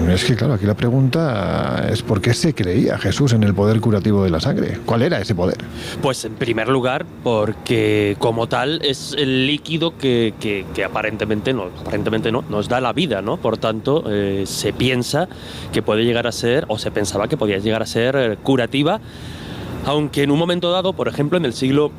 Es que, claro, aquí la pregunta es ¿por qué se creía Jesús en el poder curativo de la sangre? ¿Cuál era ese poder? Pues en primer lugar porque como tal es el líquido que aparentemente no nos da la vida, ¿no? Por tanto, se piensa que puede llegar a ser, o se pensaba que podía llegar a ser curativa, aunque en un momento dado, por ejemplo, en el siglo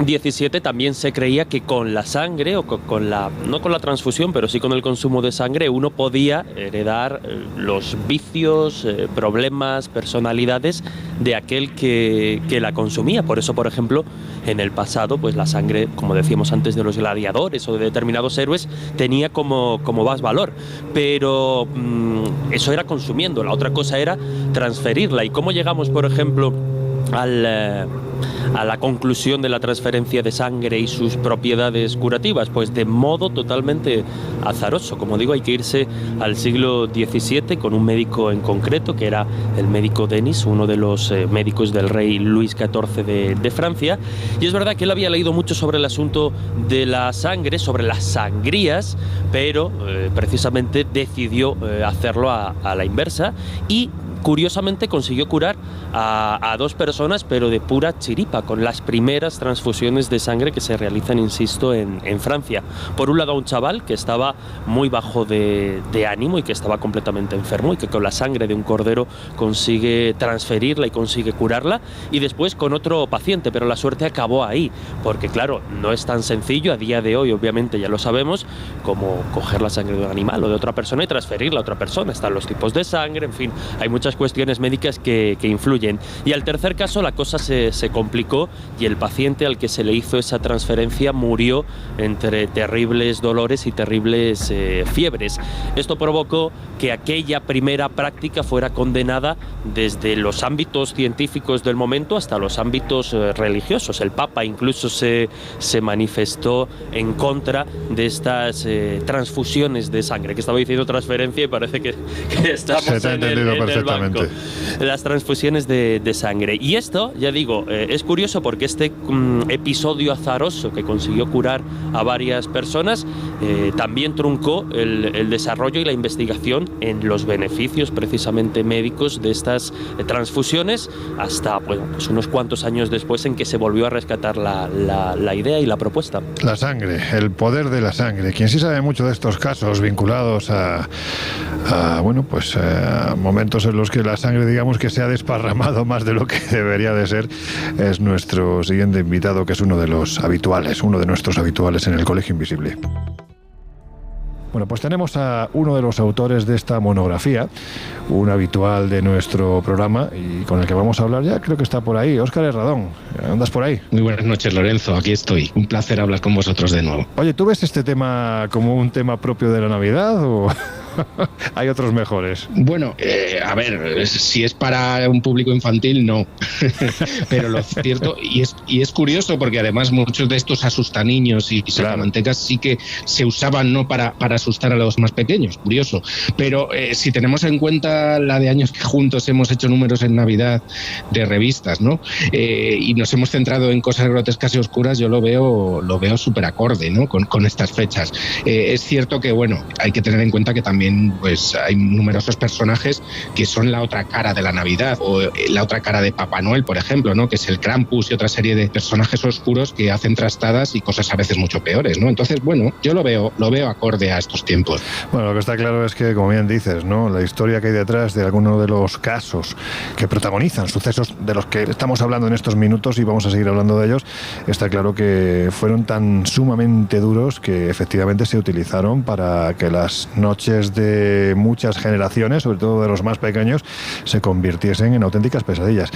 XVII también se creía que con la sangre, o no con la transfusión, pero sí con el consumo de sangre, uno podía heredar los vicios, problemas, personalidades de aquel que la consumía. Por eso, por ejemplo, en el pasado, pues la sangre, como decíamos antes, de los gladiadores o de determinados héroes, tenía como más valor. Pero eso era consumiendo. La otra cosa era transferirla. ¿Y cómo llegamos, por ejemplo, a la conclusión de la transferencia de sangre y sus propiedades curativas? Pues de modo totalmente azaroso. Como digo, hay que irse al siglo XVII con un médico en concreto, que era el médico Denis, uno de los médicos del rey Luis XIV de Francia. Y es verdad que él había leído mucho sobre el asunto de la sangre, sobre las sangrías, pero precisamente decidió hacerlo a la inversa y curiosamente consiguió curar a 2 personas, pero de pura chiripa, con las primeras transfusiones de sangre que se realizan, insisto, en Francia. Por un lado, a un chaval que estaba muy bajo de ánimo y que estaba completamente enfermo y que con la sangre de un cordero consigue transferirla y consigue curarla, y después con otro paciente, pero la suerte acabó ahí, porque claro, no es tan sencillo a día de hoy, obviamente ya lo sabemos, como coger la sangre de un animal o de otra persona y transferirla a otra persona. Están los tipos de sangre, en fin, hay muchas cuestiones médicas que influyen. Y al tercer caso la cosa se complicó y el paciente al que se le hizo esa transferencia murió entre terribles dolores y terribles fiebres. Esto provocó que aquella primera práctica fuera condenada desde los ámbitos científicos del momento hasta los ámbitos religiosos. El Papa incluso se manifestó en contra de estas transfusiones de sangre, que estaba diciendo transferencia y parece que estamos en el banco. Las transfusiones de sangre. Y esto, ya digo, es curioso porque este episodio azaroso que consiguió curar a varias personas también truncó el desarrollo y la investigación en los beneficios precisamente médicos de estas transfusiones hasta pues unos cuantos años después, en que se volvió a rescatar la idea y la propuesta. La sangre, el poder de la sangre. Quien sí sabe mucho de estos casos vinculados a momentos en los que la sangre, digamos, que se ha desparramado más de lo que debería de ser, es nuestro siguiente invitado, que es uno de nuestros habituales en el Colegio Invisible. Bueno, pues tenemos a uno de los autores de esta monografía, un habitual de nuestro programa y con el que vamos a hablar ya, creo que está por ahí. Óscar Herradón, ¿andas por ahí? Muy buenas noches, Lorenzo, aquí estoy. Un placer hablar con vosotros de nuevo. Oye, ¿tú ves este tema como un tema propio de la Navidad o...? ¿Hay otros mejores? Bueno, a ver, si es para un público infantil, no. Pero lo cierto, y es curioso porque además muchos de estos asustaniños y sacamantecas sí que se usaban no para asustar a los más pequeños, curioso. Pero si tenemos en cuenta la de años que juntos hemos hecho números en Navidad de revistas, ¿no? Y nos hemos centrado en cosas grotescas y oscuras, yo lo veo súper acorde, ¿no? Con estas fechas. Es cierto que, bueno, hay que tener en cuenta que también pues hay numerosos personajes que son la otra cara de la Navidad, o la otra cara de Papá Noel, por ejemplo, ¿no? Que es el Krampus y otra serie de personajes oscuros que hacen trastadas y cosas a veces mucho peores, ¿no? Entonces, bueno, yo lo veo acorde a estos tiempos. Bueno, lo que está claro es que, como bien dices, ¿no? La historia que hay detrás de alguno de los casos que protagonizan sucesos de los que estamos hablando en estos minutos, y vamos a seguir hablando de ellos, está claro que fueron tan sumamente duros que efectivamente se utilizaron para que las noches de muchas generaciones, sobre todo de los más pequeños, se convirtiesen en auténticas pesadillas.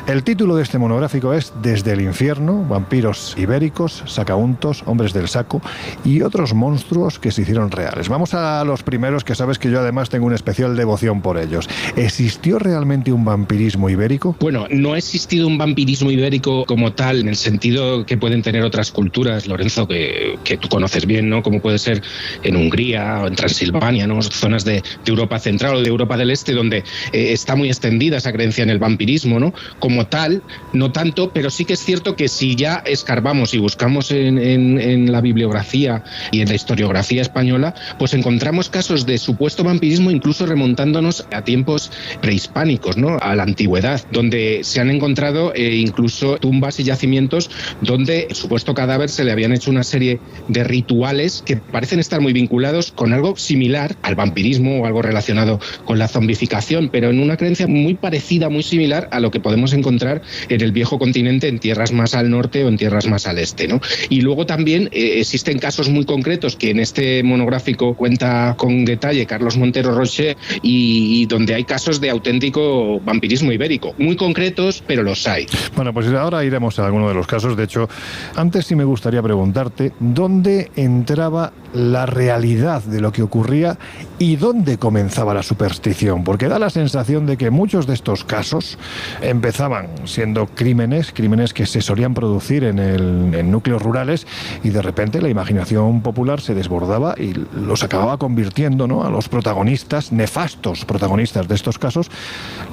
El título de este monográfico es Desde el infierno, vampiros ibéricos, sacauntos, hombres del saco y otros monstruos que se hicieron reales. Vamos a los primeros, que sabes que yo además tengo una especial devoción por ellos. ¿Existió realmente un vampirismo ibérico? Bueno, no ha existido un vampirismo ibérico como tal, en el sentido que pueden tener otras culturas, Lorenzo, que tú conoces bien, ¿no? Como puede ser en Hungría o en Transilvania, ¿no? Zonas de Europa Central o de Europa del Este, donde está muy extendida esa creencia en el vampirismo, ¿no? Como tal, no tanto, pero sí que es cierto que si ya escarbamos y buscamos en la bibliografía y en la historiografía española, pues encontramos casos de supuesto vampirismo incluso remontándonos a tiempos prehispánicos, ¿no? A la antigüedad, donde se han encontrado incluso tumbas y yacimientos donde el supuesto cadáver se le habían hecho una serie de rituales que parecen estar muy vinculados con algo similar al vampirismo o algo relacionado con la zombificación, pero en una creencia muy parecida, muy similar a lo que podemos encontrar en el viejo continente, en tierras más al norte o en tierras más al este, ¿no? Y luego también existen casos muy concretos que en este monográfico cuenta con detalle Carlos Montero Roche, y donde hay casos de auténtico vampirismo ibérico, muy concretos, pero los hay. Bueno, pues ahora iremos a alguno de los casos. De hecho, antes sí me gustaría preguntarte dónde entraba la realidad de lo que ocurría ¿Y dónde comenzaba la superstición? Porque da la sensación de que muchos de estos casos empezaban siendo crímenes que se solían producir en núcleos rurales, y de repente la imaginación popular se desbordaba y los acababa convirtiendo, ¿no?, a los protagonistas, nefastos protagonistas de estos casos,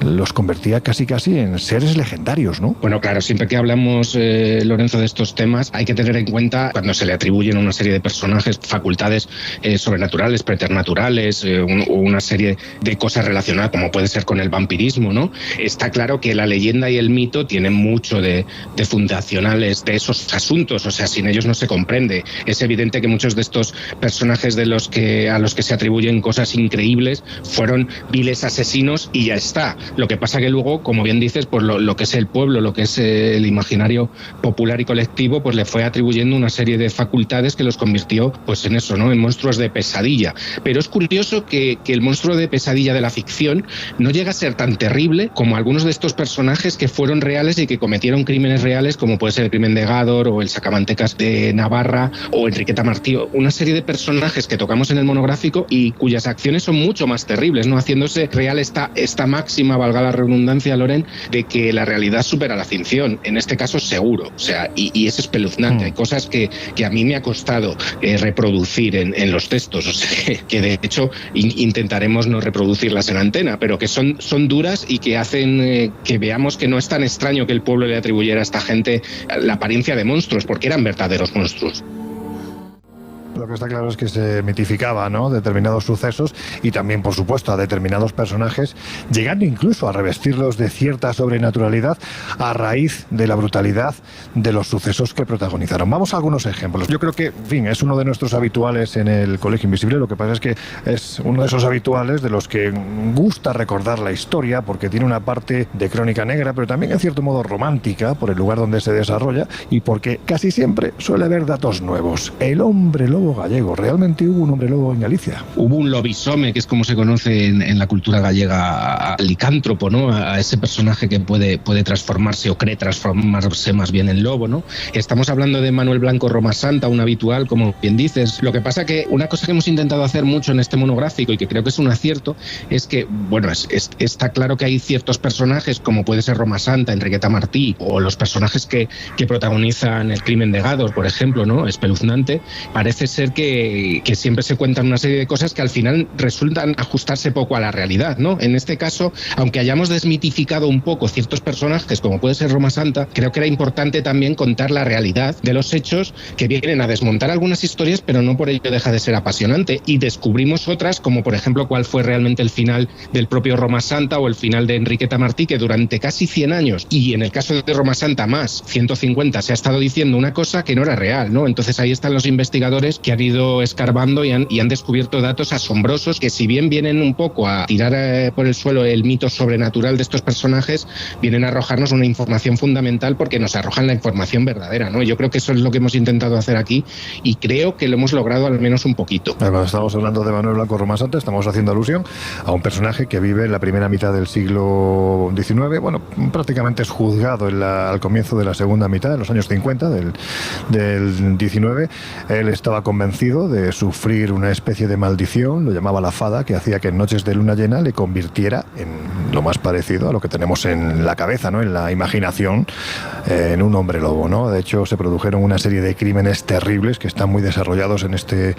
los convertía casi en seres legendarios, ¿no? Bueno, claro, siempre que hablamos, Lorenzo, de estos temas, hay que tener en cuenta cuando se le atribuyen a una serie de personajes facultades sobrenaturales, preternaturales, o una serie de cosas relacionadas, como puede ser con el vampirismo, ¿no? Está claro que la leyenda y el mito tienen mucho de fundacionales de esos asuntos, o sea, sin ellos no se comprende. Es evidente que muchos de estos personajes a los que se atribuyen cosas increíbles fueron viles asesinos y ya está. Lo que pasa que luego, como bien dices, pues lo que es el pueblo, lo que es el imaginario popular y colectivo, pues le fue atribuyendo una serie de facultades que los convirtió, pues en eso, ¿no?, en monstruos de pesadilla. Pero es curioso que el monstruo de pesadilla de la ficción no llega a ser tan terrible como algunos de estos personajes que fueron reales y que cometieron crímenes reales, como puede ser el crimen de Gádor o el sacamantecas de Navarra o Enriqueta Martí, una serie de personajes que tocamos en el monográfico y cuyas acciones son mucho más terribles, ¿no?, haciéndose real esta máxima, valga la redundancia, Loren, de que la realidad supera la ficción, en este caso seguro, o sea, y es espeluznante. Hay cosas que a mí me ha costado reproducir en los textos, o sea, que de hecho intentaremos no reproducirlas en antena, pero que son duras y que hacen que veamos que no es tan extraño que el pueblo le atribuyera a esta gente la apariencia de monstruos, porque eran verdaderos monstruos. Lo que está claro es que se mitificaba, ¿no?, determinados sucesos y también, por supuesto, a determinados personajes, llegando incluso a revestirlos de cierta sobrenaturalidad a raíz de la brutalidad de los sucesos que protagonizaron. Vamos a algunos ejemplos. Yo creo que, en fin, es uno de nuestros habituales en el Colegio Invisible. Lo que pasa es que es uno de esos habituales de los que gusta recordar la historia, porque tiene una parte de crónica negra, pero también en cierto modo romántica, por el lugar donde se desarrolla y porque casi siempre suele haber datos nuevos. El hombre lobo gallego. ¿Realmente hubo un hombre lobo en Galicia? Hubo un lobisome, que es como se conoce en la cultura gallega, al licántropo, ¿no?, a ese personaje que puede transformarse o cree transformarse más bien en lobo, ¿no? Estamos hablando de Manuel Blanco Romasanta, un habitual, como bien dices. Lo que pasa que una cosa que hemos intentado hacer mucho en este monográfico y que creo que es un acierto es que, bueno, está claro que hay ciertos personajes, como puede ser Romasanta, Enriqueta Martí, o los personajes que protagonizan el crimen de Gádor, por ejemplo, ¿no?, espeluznante. Parece ser que siempre se cuentan una serie de cosas que al final resultan ajustarse poco a la realidad, ¿no? En este caso, aunque hayamos desmitificado un poco ciertos personajes, como puede ser Romasanta, creo que era importante también contar la realidad de los hechos, que vienen a desmontar algunas historias, pero no por ello deja de ser apasionante. Y descubrimos otras, como por ejemplo cuál fue realmente el final del propio Romasanta o el final de Enriqueta Martí, que durante casi 100 años, y en el caso de Romasanta más 150, se ha estado diciendo una cosa que no era real, ¿no? Entonces ahí están los investigadores que han ido escarbando y han descubierto datos asombrosos que, si bien vienen un poco a tirar por el suelo el mito sobrenatural de estos personajes, vienen a arrojarnos una información fundamental, porque nos arrojan la información verdadera, ¿no? Yo creo que eso es lo que hemos intentado hacer aquí y creo que lo hemos logrado al menos un poquito. Cuando estamos hablando de Manuel Blanco Romasanta, estamos haciendo alusión a un personaje que vive en la primera mitad del siglo XIX, bueno, prácticamente es juzgado al comienzo de la segunda mitad, en los años 50 del XIX. Él estaba convencido de sufrir una especie de maldición, lo llamaba la fada, que hacía que en noches de luna llena le convirtiera en lo más parecido a lo que tenemos en la cabeza, ¿no?, en la imaginación, en un hombre lobo, ¿no? De hecho, se produjeron una serie de crímenes terribles que están muy desarrollados en este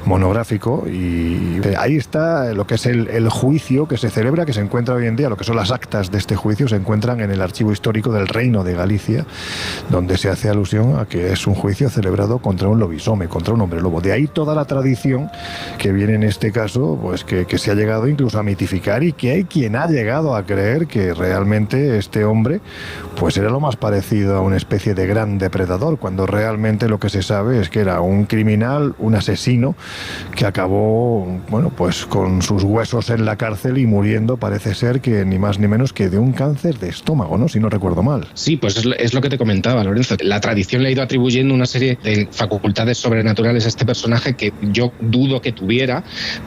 monográfico, y ahí está lo que es el juicio que se celebra, que se encuentra hoy en día, lo que son las actas de este juicio, se encuentran en el archivo histórico del Reino de Galicia, donde se hace alusión a que es un juicio celebrado contra un lobisome, contra un hombre lobo. De ahí toda la tradición que viene en este caso, pues que se ha llegado incluso a mitificar, y que hay quien ha llegado a creer que realmente este hombre pues era lo más parecido a una especie de gran depredador, cuando realmente lo que se sabe es que era un criminal, un asesino, que acabó, bueno, pues con sus huesos en la cárcel y muriendo, parece ser que ni más ni menos que de un cáncer de estómago, ¿no?, si no recuerdo mal. Sí, pues es lo que te comentaba, Lorenzo. La tradición le ha ido atribuyendo una serie de facultades sobrenaturales a este personaje que yo dudo que tuviera tuviera,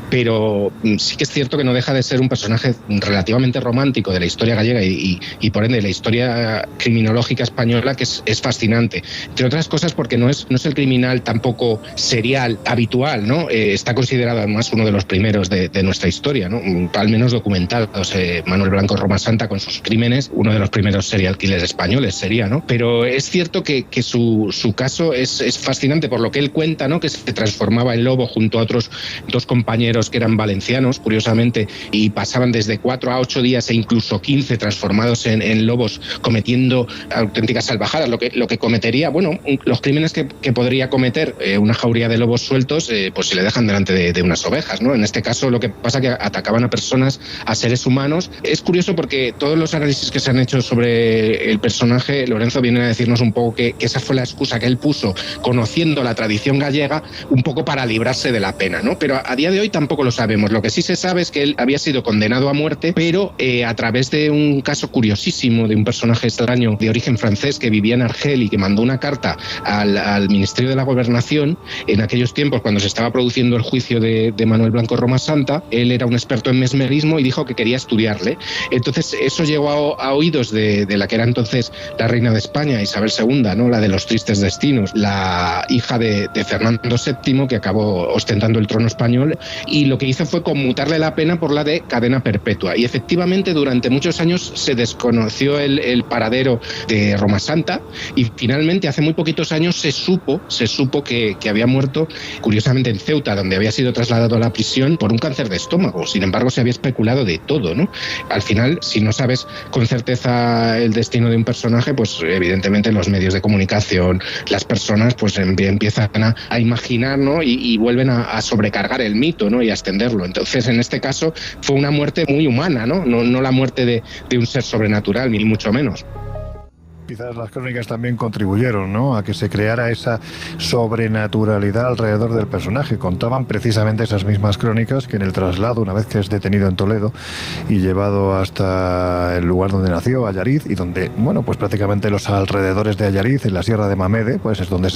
pero sí que es cierto que no deja de ser un personaje relativamente romántico de la historia gallega y por ende de la historia criminológica española, que es fascinante. Entre otras cosas porque no es el criminal tampoco serial habitual, ¿no? Está considerado además uno de los primeros de nuestra historia, ¿no? Al menos documentados. Manuel Blanco Romasanta con sus crímenes, uno de los primeros serial killers españoles sería, ¿no? Pero es cierto que su caso es fascinante por lo que él cuenta, ¿no? Que se transformaba en lobo junto a otros 2 compañeros que eran valencianos, curiosamente, y pasaban desde 4 a 8 días e incluso 15 transformados en lobos, cometiendo auténticas salvajadas. Lo que cometería, bueno, los crímenes que podría cometer una jauría de lobos sueltos, pues se le dejan delante de unas ovejas, ¿no? En este caso lo que pasa es que atacaban a personas, a seres humanos. Es curioso porque todos los análisis que se han hecho sobre el personaje, Lorenzo, vienen a decirnos un poco que esa fue la excusa que él puso, conociendo la tradición gallega, un poco para librarse de la pena, ¿no? Pero a día de hoy tampoco lo sabemos. Lo que sí se sabe es que él había sido condenado a muerte, pero a través de un caso curiosísimo de un personaje extraño de origen francés que vivía en Argel y que mandó una carta al Ministerio de la Gobernación en aquellos tiempos cuando se estaba produciendo el juicio de Manuel Blanco Romasanta. Él era un experto en mesmerismo y dijo que quería estudiarle. Entonces eso llegó a oídos de la que era entonces la reina de España, Isabel II, ¿no? La de los tristes destinos, la hija de Fernando VII, que acabó ostentando el trono español, y lo que hizo fue conmutarle la pena por la de cadena perpetua. Y efectivamente durante muchos años se desconoció el paradero de Romasanta y finalmente hace muy poquitos años se supo que había muerto, curiosamente en Ceuta, donde había sido trasladado a la prisión por un cáncer de estómago. Sin embargo, se había especulado de todo, ¿no? Al final, si no sabes con certeza el destino de un personaje, pues evidentemente los medios de comunicación, las personas, pues empiezan a imaginar, ¿no? Y vuelven a sobrecargar el mito, ¿no? Y a extenderlo. Entonces, en este caso, fue una muerte muy humana, ¿no? No la muerte de un ser sobrenatural, ni mucho menos. Quizás las crónicas también contribuyeron, ¿no?, a que se creara esa sobrenaturalidad alrededor del personaje. Contaban precisamente esas mismas crónicas que en el traslado, una vez que es detenido en Toledo y llevado hasta el lugar donde nació, Allariz, y donde, bueno, pues prácticamente los alrededores de Allariz, en la Sierra de Mamede, pues es donde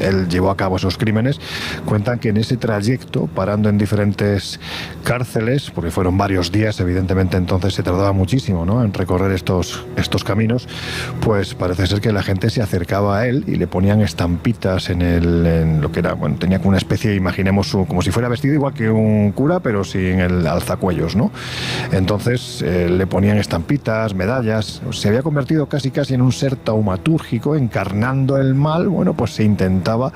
él llevó a cabo esos crímenes. Cuentan que en ese trayecto, parando en diferentes cárceles, porque fueron varios días, evidentemente entonces se tardaba muchísimo, ¿no?, en recorrer estos caminos, pues parece ser que la gente se acercaba a él y le ponían estampitas en lo que era, bueno, tenía como una especie, imaginemos, como si fuera vestido igual que un cura, pero sin el alzacuellos, ¿no? Entonces le ponían estampitas, medallas. Se había convertido casi en un ser taumatúrgico, encarnando el mal. Bueno, pues se intentaba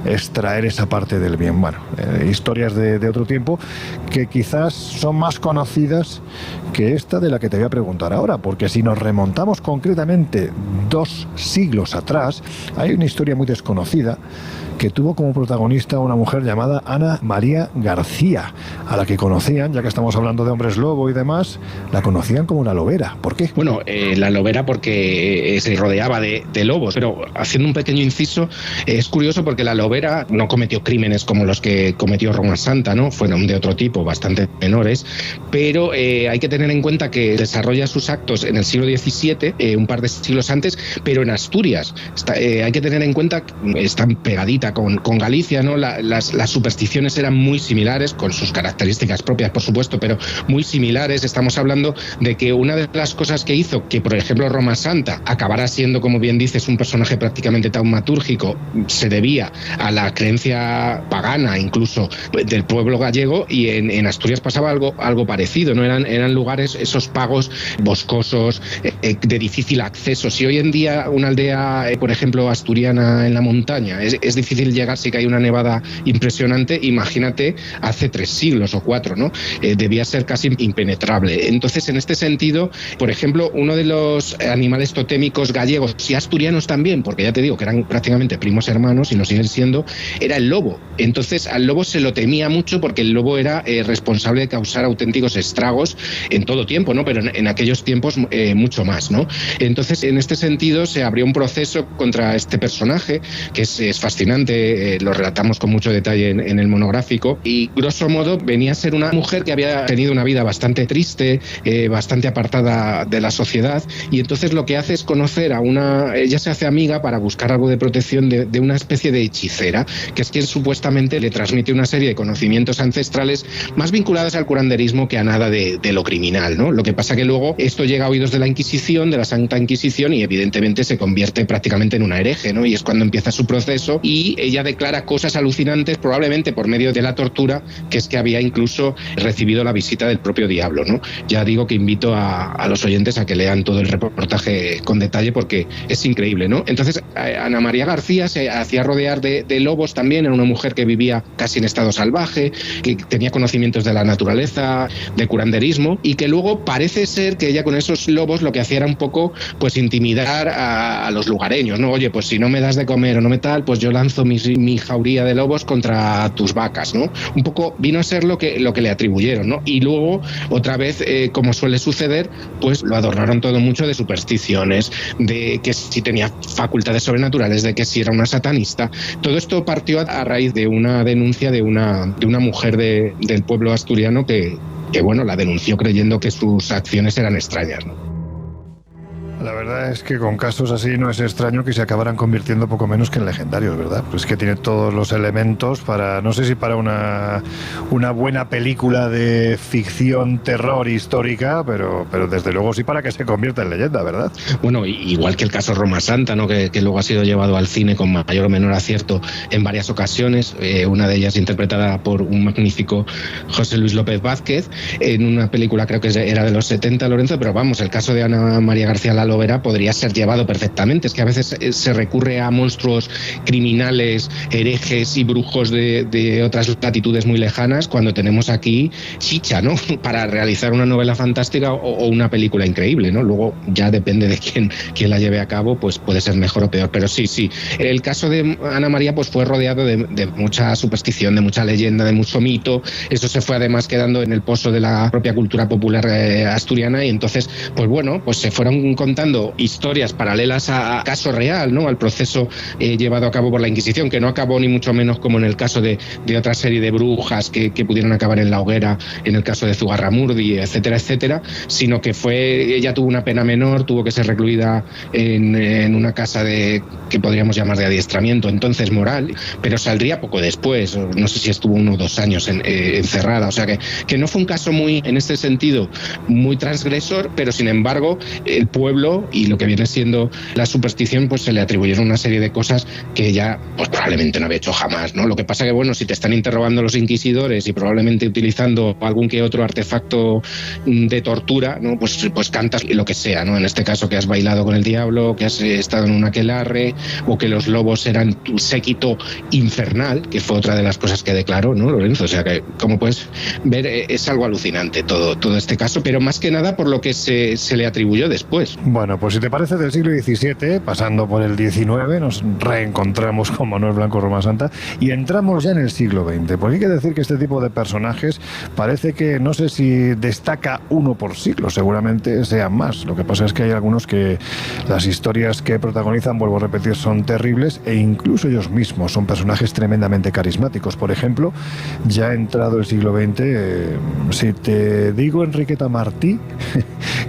extraer esa parte del bien. Bueno, historias de otro tiempo que quizás son más conocidas que esta de la que te voy a preguntar ahora, porque si nos remontamos concretamente 2 siglos atrás, hay una historia muy desconocida que tuvo como protagonista una mujer llamada Ana María García, a la que conocían, ya que estamos hablando de hombres lobo y demás, la conocían como la Lobera. ¿Por qué? Bueno, la Lobera porque se rodeaba de lobos, pero haciendo un pequeño inciso, es curioso porque la Lobera no cometió crímenes como los que cometió Romasanta, ¿no? Fueron de otro tipo, bastante menores, pero hay que tener en cuenta que desarrolla sus actos en el siglo XVII, un par de siglos antes, pero en Asturias. Hay que tener en cuenta que están pegaditas con Galicia, ¿no? Las supersticiones eran muy similares, con sus características propias, por supuesto, pero muy similares. Estamos hablando de que una de las cosas que hizo que, por ejemplo, Romasanta acabara siendo, como bien dices, un personaje prácticamente taumatúrgico, se debía a la creencia pagana, incluso del pueblo gallego, y en Asturias pasaba algo parecido, ¿no? Eran lugares, esos pagos boscosos, de difícil acceso. Si hoy en día una aldea, por ejemplo, asturiana en la montaña, es difícil llegar, sí que hay una nevada impresionante, imagínate hace 3 siglos o 4, ¿no? Debía ser casi impenetrable. Entonces, en este sentido, por ejemplo, uno de los animales totémicos gallegos y asturianos también, porque ya te digo que eran prácticamente primos hermanos y lo siguen siendo, era el lobo. Entonces, al lobo se lo temía mucho porque el lobo era responsable de causar auténticos estragos en todo tiempo, ¿no? Pero en aquellos tiempos mucho más, ¿no? Entonces, en este sentido, se abrió un proceso contra este personaje que es fascinante, bastante, lo relatamos con mucho detalle en el monográfico, y grosso modo venía a ser una mujer que había tenido una vida bastante triste, bastante apartada de la sociedad, y entonces lo que hace es conocer ella se hace amiga para buscar algo de protección de una especie de hechicera, que es quien supuestamente le transmite una serie de conocimientos ancestrales más vinculados al curanderismo que a nada de lo criminal, ¿no? Lo que pasa que luego esto llega a oídos de la Inquisición, de la Santa Inquisición, y evidentemente se convierte prácticamente en una hereje, ¿no? Y es cuando empieza su proceso, y ella declara cosas alucinantes, probablemente por medio de la tortura, que es que había incluso recibido la visita del propio diablo, ¿no? Ya digo que invito a los oyentes a que lean todo el reportaje con detalle, porque es increíble, ¿no? Entonces, Ana María García se hacía rodear de lobos también, era una mujer que vivía casi en estado salvaje, que tenía conocimientos de la naturaleza, de curanderismo, y que luego parece ser que ella con esos lobos lo que hacía era un poco pues intimidar a los lugareños, ¿no? Oye, pues si no me das de comer o no me tal, pues yo lanzo mi jauría de lobos contra tus vacas, ¿no? Un poco vino a ser lo que le atribuyeron, ¿no? Y luego, otra vez, como suele suceder, pues lo adornaron todo mucho de supersticiones, de que si tenía facultades sobrenaturales, de que si era una satanista. Todo esto partió a raíz de una denuncia de una mujer del pueblo asturiano que bueno, la denunció creyendo que sus acciones eran extrañas, ¿no? La verdad es que con casos así no es extraño que se acabaran convirtiendo poco menos que en legendarios, ¿verdad? Pues es que tiene todos los elementos para, no sé si para una buena película de ficción, terror histórica, pero desde luego sí para que se convierta en leyenda, ¿verdad? Bueno, igual que el caso Roma Santa, ¿no? Que luego ha sido llevado al cine con mayor o menor acierto en varias ocasiones, una de ellas interpretada por un magnífico José Luis López Vázquez, en una película creo que era de los 70, Lorenzo, pero vamos, el caso de Ana María García Lovera podría ser llevado perfectamente. Es que a veces se recurre a monstruos criminales, herejes y brujos de otras latitudes muy lejanas, cuando tenemos aquí chicha, ¿no? Para realizar una novela fantástica o una película increíble, ¿no? Luego ya depende de quién la lleve a cabo, pues puede ser mejor o peor. Pero sí. El caso de Ana María pues fue rodeado de mucha superstición, de mucha leyenda, de mucho mito. Eso se fue además quedando en el pozo de la propia cultura popular asturiana, y entonces, pues bueno, pues se fueron contando historias paralelas a caso real, ¿no? Al proceso llevado a cabo por la Inquisición, que no acabó ni mucho menos como en el caso de otra serie de brujas que pudieron acabar en la hoguera, en el caso de Zugarramurdi, etcétera, sino que ella tuvo una pena menor, tuvo que ser recluida en una casa que podríamos llamar de adiestramiento, entonces moral, pero saldría poco después, no sé si estuvo 1 o 2 años encerrada, o sea que no fue un caso muy, en este sentido, muy transgresor, pero sin embargo, el pueblo y lo que viene siendo la superstición, pues se le atribuyeron una serie de cosas que ella pues probablemente no había hecho jamás, ¿no? Lo que pasa que, bueno, si te están interrogando los inquisidores y probablemente utilizando algún que otro artefacto de tortura, ¿no? Pues cantas lo que sea, ¿no? En este caso que has bailado con el diablo, que has estado en un aquelarre, o que los lobos eran un séquito infernal, que fue otra de las cosas que declaró, ¿no, Lorenzo? O sea que, como puedes ver, es algo alucinante todo este caso, pero más que nada por lo que se le atribuyó después. Bueno, pues si te parece, del siglo XVII, pasando por el XIX, nos reencontramos con Manuel Blanco Roma Santa y entramos ya en el siglo XX. Porque hay que decir que este tipo de personajes parece que, no sé si destaca uno por siglo, seguramente sean más. Lo que pasa es que hay algunos que las historias que protagonizan, vuelvo a repetir, son terribles, e incluso ellos mismos son personajes tremendamente carismáticos. Por ejemplo, ya ha entrado el siglo XX, si te digo Enriqueta Martí,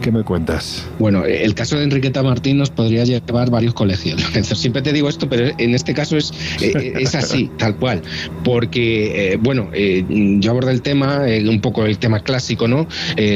¿qué me cuentas? Bueno, el caso de Enriqueta Martín nos podría llevar varios colegios. Siempre te digo esto, pero en este caso es así, tal cual. Porque, yo abordé el tema, un poco el tema clásico, ¿no?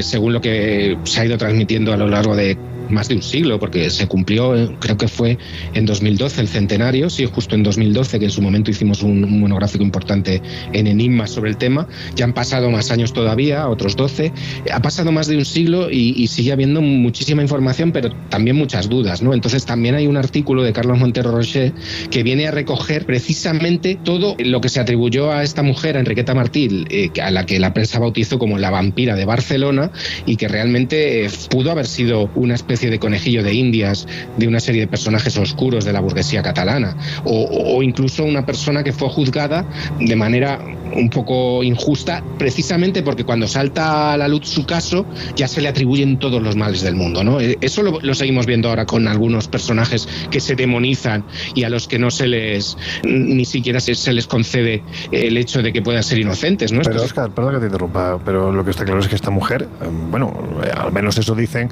Según lo que se ha ido transmitiendo a lo largo de más de un siglo, porque se cumplió, creo que fue en 2012 el centenario, sí, justo en 2012, que en su momento hicimos un monográfico importante en Enigma sobre el tema. Ya han pasado más años todavía, otros 12. Ha pasado más de un siglo y sigue habiendo muchísima información, pero también muchas dudas, ¿no? Entonces también hay un artículo de Carlos Montero Rocher que viene a recoger precisamente todo lo que se atribuyó a esta mujer, a Enriqueta Martí, a la que la prensa bautizó como la vampira de Barcelona, y que realmente pudo haber sido una especie especie de conejillo de Indias de una serie de personajes oscuros de la burguesía catalana, o incluso una persona que fue juzgada de manera un poco injusta, precisamente porque cuando salta a la luz su caso ya se le atribuyen todos los males del mundo, ¿no? Eso lo seguimos viendo ahora con algunos personajes que se demonizan y a los que no se les, ni siquiera se les concede el hecho de que puedan ser inocentes, ¿no? Pero Óscar, perdón que te interrumpa, pero lo que está claro es que esta mujer, bueno, al menos eso dicen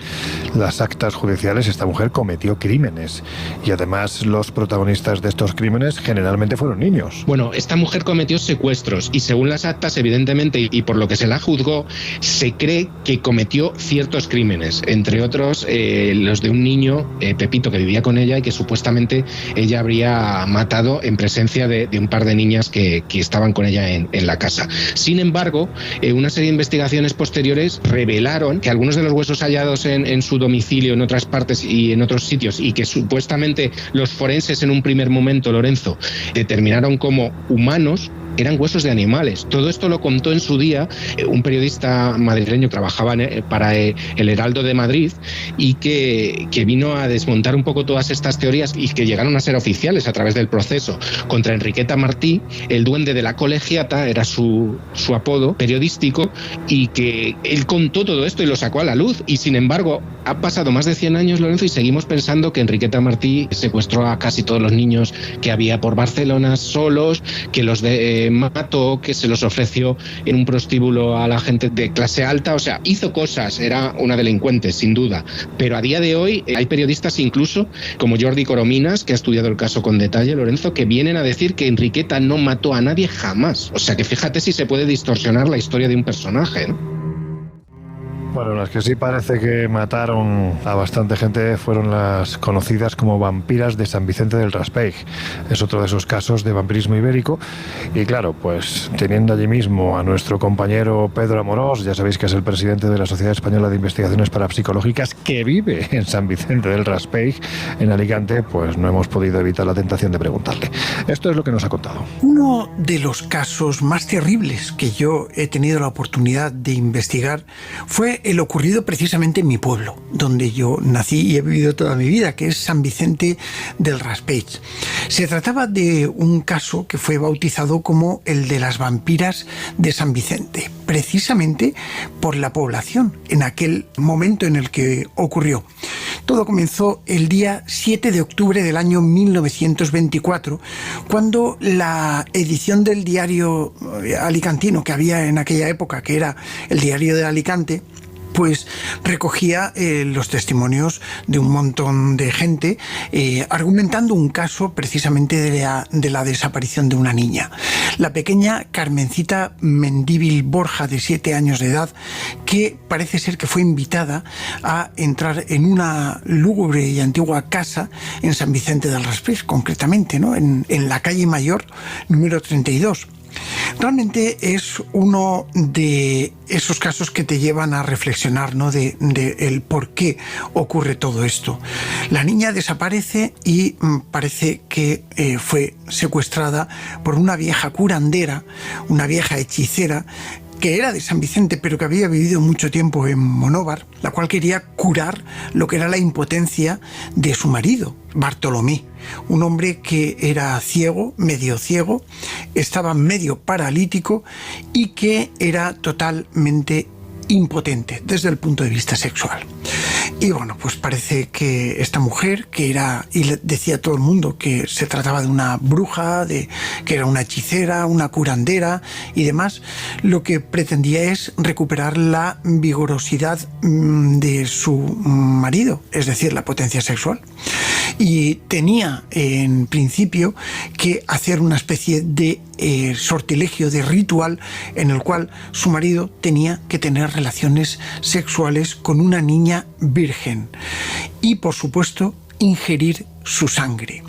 las actas judiciales, esta mujer cometió crímenes y además los protagonistas de estos crímenes generalmente fueron niños. Bueno, esta mujer cometió secuestros y según las actas, evidentemente, y por lo que se la juzgó, se cree que cometió ciertos crímenes, entre otros los de un niño, Pepito, que vivía con ella y que supuestamente ella habría matado en presencia de un par de niñas que estaban con ella en la casa. Sin embargo, una serie de investigaciones posteriores revelaron que algunos de los huesos hallados en su domicilio, en otras partes y en otros sitios, y que supuestamente los forenses en un primer momento, Lorenzo, determinaron como humanos, eran huesos de animales. Todo esto lo contó en su día un periodista madrileño que trabajaba para el Heraldo de Madrid y que vino a desmontar un poco todas estas teorías y que llegaron a ser oficiales a través del proceso contra Enriqueta Martí, el duende de la colegiata, era su apodo periodístico, y que él contó todo esto y lo sacó a la luz. Y sin embargo, ha pasado más de 100 años, Lorenzo, y seguimos pensando que Enriqueta Martí secuestró a casi todos los niños que había por Barcelona solos, que los mató, que se los ofreció en un prostíbulo a la gente de clase alta. O sea, hizo cosas, era una delincuente, sin duda. Pero a día de hoy hay periodistas incluso, como Jordi Corominas, que ha estudiado el caso con detalle, Lorenzo, que vienen a decir que Enriqueta no mató a nadie jamás. O sea, que fíjate si se puede distorsionar la historia de un personaje, ¿no? Bueno, las que sí parece que mataron a bastante gente fueron las conocidas como vampiras de San Vicente del Raspeig. Es otro de esos casos de vampirismo ibérico. Y claro, pues teniendo allí mismo a nuestro compañero Pedro Amorós, ya sabéis que es el presidente de la Sociedad Española de Investigaciones Parapsicológicas, que vive en San Vicente del Raspeig, en Alicante, pues no hemos podido evitar la tentación de preguntarle. Esto es lo que nos ha contado. Uno de los casos más terribles que yo he tenido la oportunidad de investigar fue el ocurrido precisamente en mi pueblo, donde yo nací y he vivido toda mi vida, que es San Vicente del Raspeig. Se trataba de un caso que fue bautizado como el de las vampiras de San Vicente, precisamente por la población en aquel momento en el que ocurrió. Todo comenzó el día 7 de octubre del año 1924, cuando la edición del diario alicantino que había en aquella época, que era el Diario de Alicante, pues recogía los testimonios de un montón de gente argumentando un caso precisamente de la desaparición de una niña. La pequeña Carmencita Mendívil Borja, de 7 años de edad, que parece ser que fue invitada a entrar en una lúgubre y antigua casa en San Vicente del Raspeig, concretamente, ¿no? En la calle Mayor, número 32. Realmente es uno de esos casos que te llevan a reflexionar, ¿no? de el por qué ocurre todo esto. La niña desaparece y parece que fue secuestrada por una vieja curandera, una vieja hechicera, que era de San Vicente, pero que había vivido mucho tiempo en Monóvar, la cual quería curar lo que era la impotencia de su marido, Bartolomé, un hombre que era ciego, estaba medio paralítico y que era totalmente impotente desde el punto de vista sexual. Y bueno, pues parece que esta mujer, que era, y le decía a todo el mundo que se trataba de una bruja, que era una hechicera, una curandera y demás, lo que pretendía es recuperar la vigorosidad de su marido, es decir, la potencia sexual. Y tenía en principio que hacer una especie de sortilegio, de ritual, en el cual su marido tenía que tener relaciones sexuales con una niña virgen y, por supuesto, ingerir su sangre.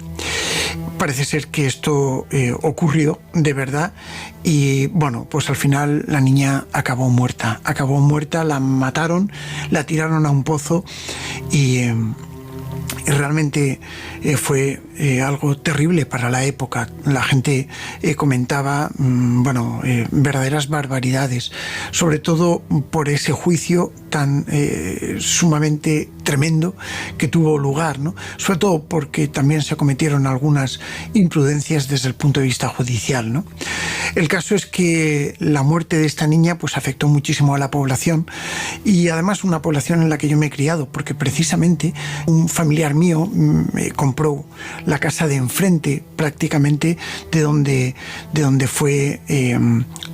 Parece ser que esto ocurrió de verdad y, bueno, pues al final la niña acabó muerta, la mataron, la tiraron a un pozo y realmente fue algo terrible para la época. La gente comentaba verdaderas barbaridades, sobre todo por ese juicio tan sumamente tremendo que tuvo lugar, ¿no? Sobre todo porque también se cometieron algunas imprudencias desde el punto de vista judicial, ¿no? El caso es que la muerte de esta niña pues afectó muchísimo a la población, y además una población en la que yo me he criado, porque precisamente un familiar mío compró la casa de enfrente, prácticamente de donde fue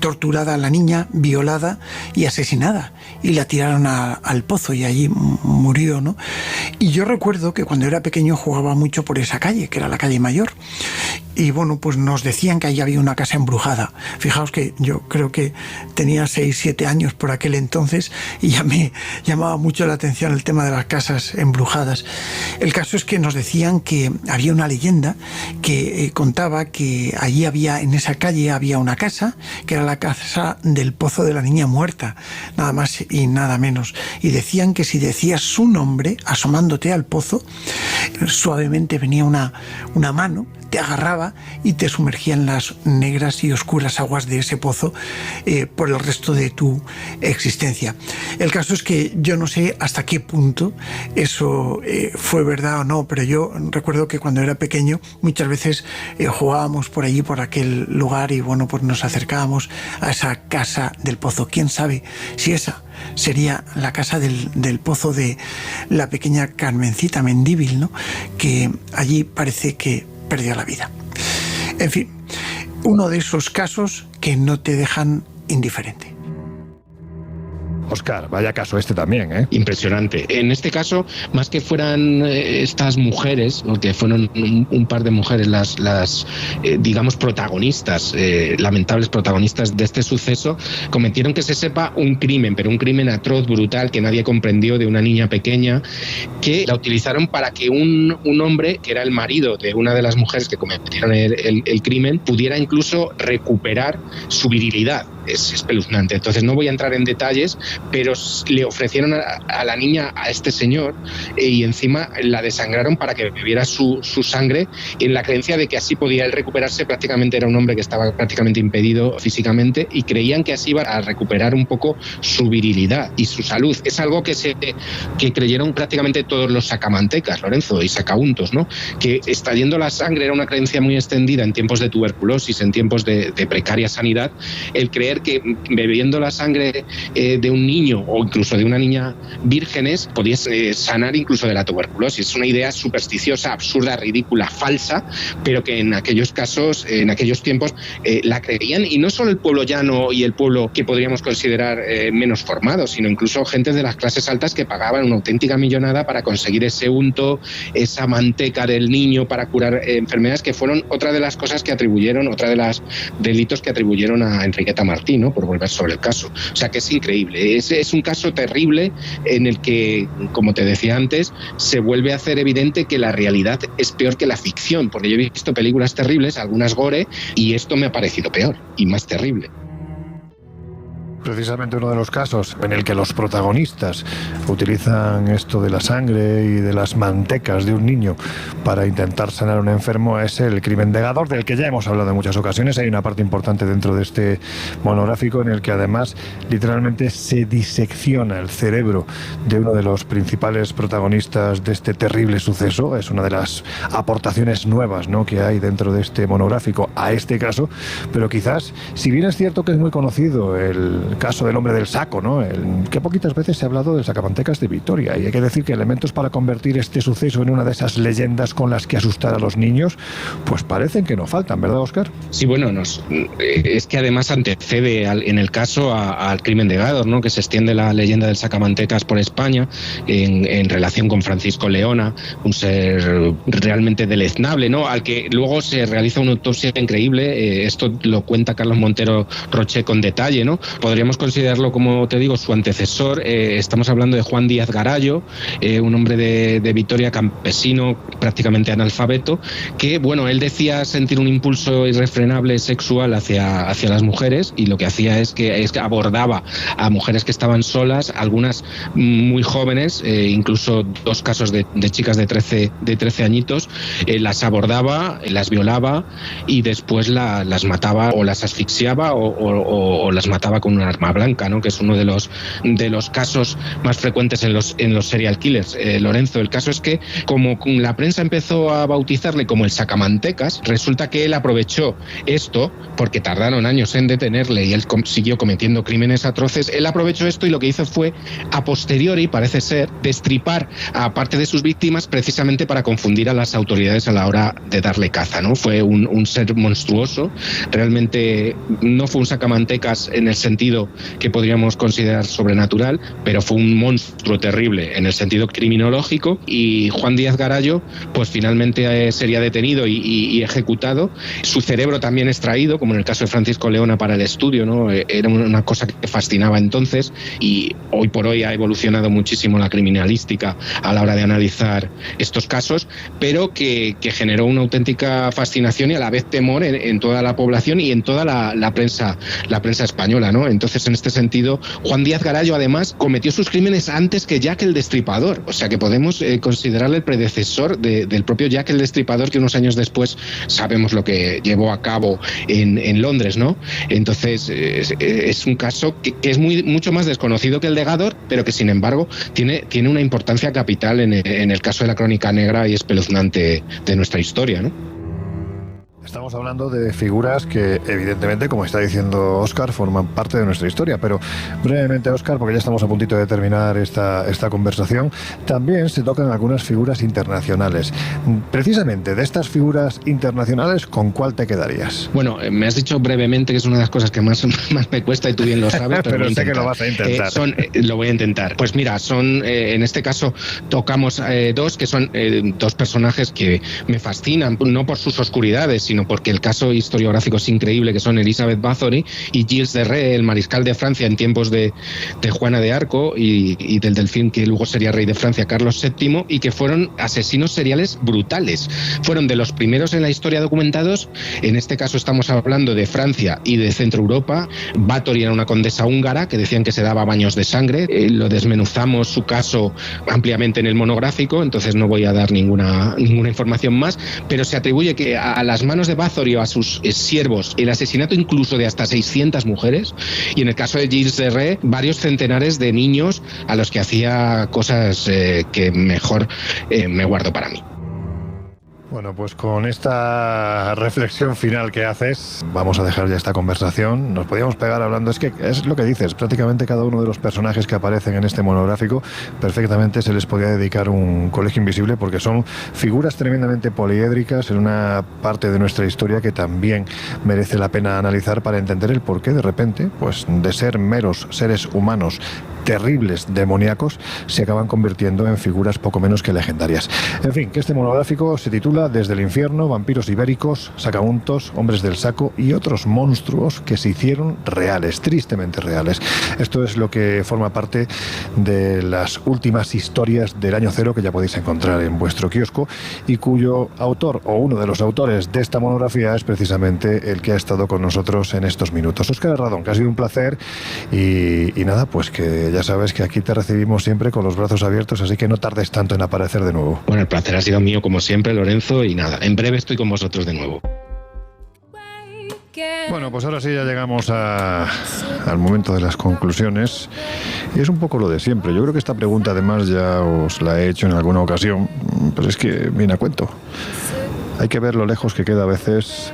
torturada la niña, violada y asesinada, y la tiraron al pozo y allí murió, ¿no? Y yo recuerdo que cuando era pequeño jugaba mucho por esa calle, que era la calle Mayor, y bueno, pues nos decían que allí había una casa embrujada. Fijaos que yo creo que tenía 6, 7 años por aquel entonces, y ya me llamaba mucho la atención el tema de las casas embrujadas. El caso es que nos decían que había una leyenda que contaba que allí en esa calle había una casa, que era la casa del pozo de la niña muerta, nada más y nada menos. Y decían que si decías su nombre asomándote al pozo, suavemente venía una mano, te agarraba y te sumergía en las negras y oscuras aguas de ese pozo por el resto de tu existencia. El caso es que yo no sé hasta qué punto eso fue verdad o no, pero yo recuerdo que cuando era pequeño muchas veces jugábamos por allí, por aquel lugar, y bueno, pues nos acercábamos a esa casa del pozo. ¿Quién sabe si esa sería la casa del pozo de la pequeña Carmencita Mendívil, ¿no? Que allí parece que perdió la vida. En fin, uno de esos casos que no te dejan indiferente. Óscar, vaya caso este también, ¿eh? Impresionante. En este caso, más que fueran estas mujeres, porque fueron un par de mujeres las digamos, protagonistas, lamentables protagonistas de este suceso, cometieron, que se sepa, un crimen, pero un crimen atroz, brutal, que nadie comprendió, de una niña pequeña, que la utilizaron para que un hombre, que era el marido de una de las mujeres que cometieron el crimen, pudiera incluso recuperar su virilidad. Es espeluznante. Entonces no voy a entrar en detalles, pero le ofrecieron a la niña a este señor y encima la desangraron para que bebiera su sangre, en la creencia de que así podía él recuperarse. Prácticamente era un hombre que estaba prácticamente impedido físicamente, y creían que así iba a recuperar un poco su virilidad y su salud. Es algo que creyeron prácticamente todos los sacamantecas, Lorenzo, y sacauntos, ¿no? Que extrayendo la sangre era una creencia muy extendida en tiempos de tuberculosis, en tiempos de precaria sanidad, el creer que bebiendo la sangre de un niño o incluso de una niña vírgenes podías sanar incluso de la tuberculosis. Es una idea supersticiosa, absurda, ridícula, falsa, pero que en aquellos casos, en aquellos tiempos, la creían, y no solo el pueblo llano y el pueblo que podríamos considerar menos formado, sino incluso gente de las clases altas que pagaban una auténtica millonada para conseguir ese unto, esa manteca del niño para curar enfermedades, que fueron otra de las cosas que atribuyeron, otra de los delitos que atribuyeron a Enriqueta Martí, ¿no? Por volver sobre el caso. O sea que es increíble. Es un caso terrible en el que, como te decía antes, se vuelve a hacer evidente que la realidad es peor que la ficción, porque yo he visto películas terribles, algunas gore, y esto me ha parecido peor y más terrible. Precisamente uno de los casos en el que los protagonistas utilizan esto de la sangre y de las mantecas de un niño para intentar sanar a un enfermo es el crimen de Gádor, del que ya hemos hablado en muchas ocasiones. Hay una parte importante dentro de este monográfico en el que además literalmente se disecciona el cerebro de uno de los principales protagonistas de este terrible suceso. Es una de las aportaciones nuevas, ¿no?, que hay dentro de este monográfico a este caso, pero quizás, si bien es cierto que es muy conocido el caso del hombre del saco, ¿no?, que poquitas veces se ha hablado del sacamantecas de Vitoria, y hay que decir que elementos para convertir este suceso en una de esas leyendas con las que asustar a los niños, pues parecen que no faltan, ¿verdad, Óscar? Sí, bueno, es que además antecede en el caso al crimen de Gádor, ¿no?, que se extiende la leyenda del sacamantecas por España en relación con Francisco Leona, un ser realmente deleznable, ¿no?, al que luego se realiza una autopsia increíble. Esto lo cuenta Carlos Montero Roché con detalle, ¿no? Podría podríamos considerarlo, como te digo, su antecesor. Estamos hablando de Juan Díaz Garayo, un hombre de Vitoria, campesino, prácticamente analfabeto, que, bueno, él decía sentir un impulso irrefrenable sexual hacia las mujeres, y lo que hacía es que abordaba a mujeres que estaban solas, algunas muy jóvenes, incluso 2 casos de chicas de 13 añitos, las abordaba, las violaba y después las mataba, o las asfixiaba o las mataba con un arma blanca, ¿no? Que es uno de los casos más frecuentes en los serial killers. Lorenzo, el caso es que, como la prensa empezó a bautizarle como el sacamantecas, resulta que él aprovechó esto, porque tardaron años en detenerle y él siguió cometiendo crímenes atroces. Él aprovechó esto y lo que hizo fue, a posteriori, parece ser, destripar a parte de sus víctimas, precisamente para confundir a las autoridades a la hora de darle caza, ¿no? Fue un ser monstruoso. Realmente no fue un sacamantecas en el sentido que podríamos considerar sobrenatural, pero fue un monstruo terrible en el sentido criminológico. Y Juan Díaz Garayo, pues finalmente sería detenido y ejecutado. Su cerebro también extraído, como en el caso de Francisco Leona, para el estudio, ¿no? Era una cosa que fascinaba entonces, y hoy por hoy ha evolucionado muchísimo la criminalística a la hora de analizar estos casos, pero que generó una auténtica fascinación y a la vez temor en toda la población y en toda la prensa española, ¿no? Entonces, en este sentido, Juan Díaz Garayo además cometió sus crímenes antes que Jack el Destripador, o sea que podemos considerarle el predecesor del propio Jack el Destripador, que unos años después sabemos lo que llevó a cabo en Londres, ¿no? Entonces, es un caso que es mucho más desconocido que el de Gador, pero que sin embargo tiene una importancia capital en el caso de la crónica negra y espeluznante de nuestra historia, ¿no? Estamos hablando de figuras que, evidentemente, como está diciendo Óscar, forman parte de nuestra historia, pero brevemente, Óscar, porque ya estamos a puntito de terminar esta conversación, también se tocan algunas figuras internacionales. Precisamente, de estas figuras internacionales, ¿con cuál te quedarías? Bueno, me has dicho brevemente, que es una de las cosas que más me cuesta, y tú bien lo sabes, pero sé que lo vas a intentar. Lo voy a intentar. Pues mira, en este caso tocamos 2, que son 2 personajes que me fascinan, no por sus oscuridades, sino porque el caso historiográfico es increíble, que son Elizabeth Bathory y Gilles de Retz, el mariscal de Francia en tiempos de Juana de Arco y del delfín que luego sería rey de Francia, Carlos VII, y que fueron asesinos seriales brutales. Fueron de los primeros en la historia documentados. En este caso estamos hablando de Francia y de Centro Europa. Bathory era una condesa húngara que decían que se daba baños de sangre. Lo desmenuzamos su caso ampliamente en el monográfico, entonces no voy a dar ninguna información más, pero se atribuye que a las manos de Bathory o a sus siervos el asesinato incluso de hasta 600 mujeres, y en el caso de Gilles de Retz varios centenares de niños a los que hacía cosas que mejor me guardo para mí. Bueno, pues con esta reflexión final que haces, vamos a dejar ya esta conversación. Nos podíamos pegar hablando, es que es lo que dices, prácticamente cada uno de los personajes que aparecen en este monográfico, perfectamente se les podía dedicar un colegio invisible, porque son figuras tremendamente poliédricas en una parte de nuestra historia que también merece la pena analizar para entender el porqué de repente, pues de ser meros seres humanos terribles, demoníacos, se acaban convirtiendo en figuras poco menos que legendarias. En fin, que este monográfico se titula Desde el infierno, vampiros ibéricos, sacamuntos, hombres del saco y otros monstruos que se hicieron reales, tristemente reales. Esto es lo que forma parte de las últimas historias del año cero, que ya podéis encontrar en vuestro kiosco, y cuyo autor, o uno de los autores de esta monografía, es precisamente el que ha estado con nosotros en estos minutos. Óscar Herradón, que ha sido un placer, y nada, pues que ya sabes que aquí te recibimos siempre con los brazos abiertos, así que no tardes tanto en aparecer de nuevo. Bueno, el placer ha sido mío como siempre, Lorenzo, y nada, en breve estoy con vosotros de nuevo. Bueno, pues ahora sí ya llegamos al momento de las conclusiones, y es un poco lo de siempre. Yo creo que esta pregunta además ya os la he hecho en alguna ocasión, pero es que viene a cuento. Hay que ver lo lejos que queda a veces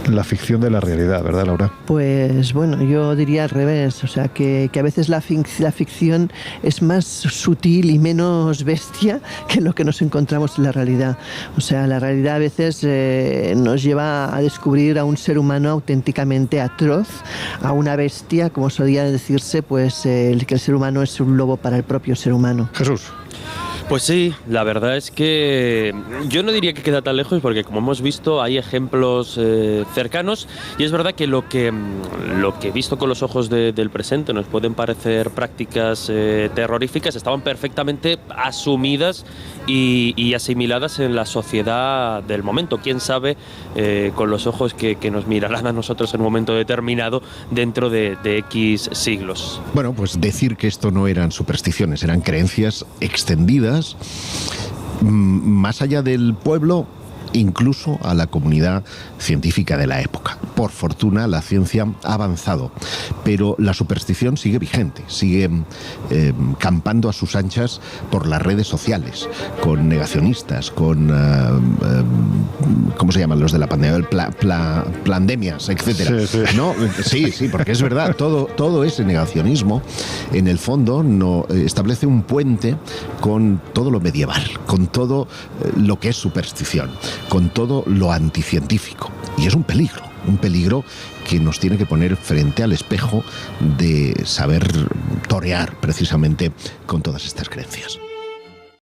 la ficción de la realidad, ¿verdad, Laura? Pues bueno, yo diría al revés, o sea, que a veces la ficción es más sutil y menos bestia que lo que nos encontramos en la realidad. O sea, la realidad a veces nos lleva a descubrir a un ser humano auténticamente atroz, a una bestia, como solía decirse, pues que el ser humano es un lobo para el propio ser humano. Jesús. Pues sí, la verdad es que yo no diría que queda tan lejos, porque como hemos visto hay ejemplos cercanos, y es verdad que lo que visto con los ojos del presente nos pueden parecer prácticas terroríficas, estaban perfectamente asumidas y asimiladas en la sociedad del momento. Quién sabe con los ojos que nos mirarán a nosotros en un momento determinado dentro de X siglos. Bueno, pues decir que esto no eran supersticiones, eran creencias extendidas más allá del pueblo, incluso a la comunidad científica de la época. Por fortuna, la ciencia ha avanzado, pero la superstición sigue vigente, sigue campando a sus anchas por las redes sociales, con negacionistas, con ¿cómo se llaman los de la pandemia? Plandemias, etcétera. Sí, sí. ¿No? Sí, porque es verdad, todo ese negacionismo, en el fondo, no establece un puente con todo lo medieval, con todo lo que es superstición, con todo lo anticientífico. Y es un peligro que nos tiene que poner frente al espejo de saber torear precisamente con todas estas creencias.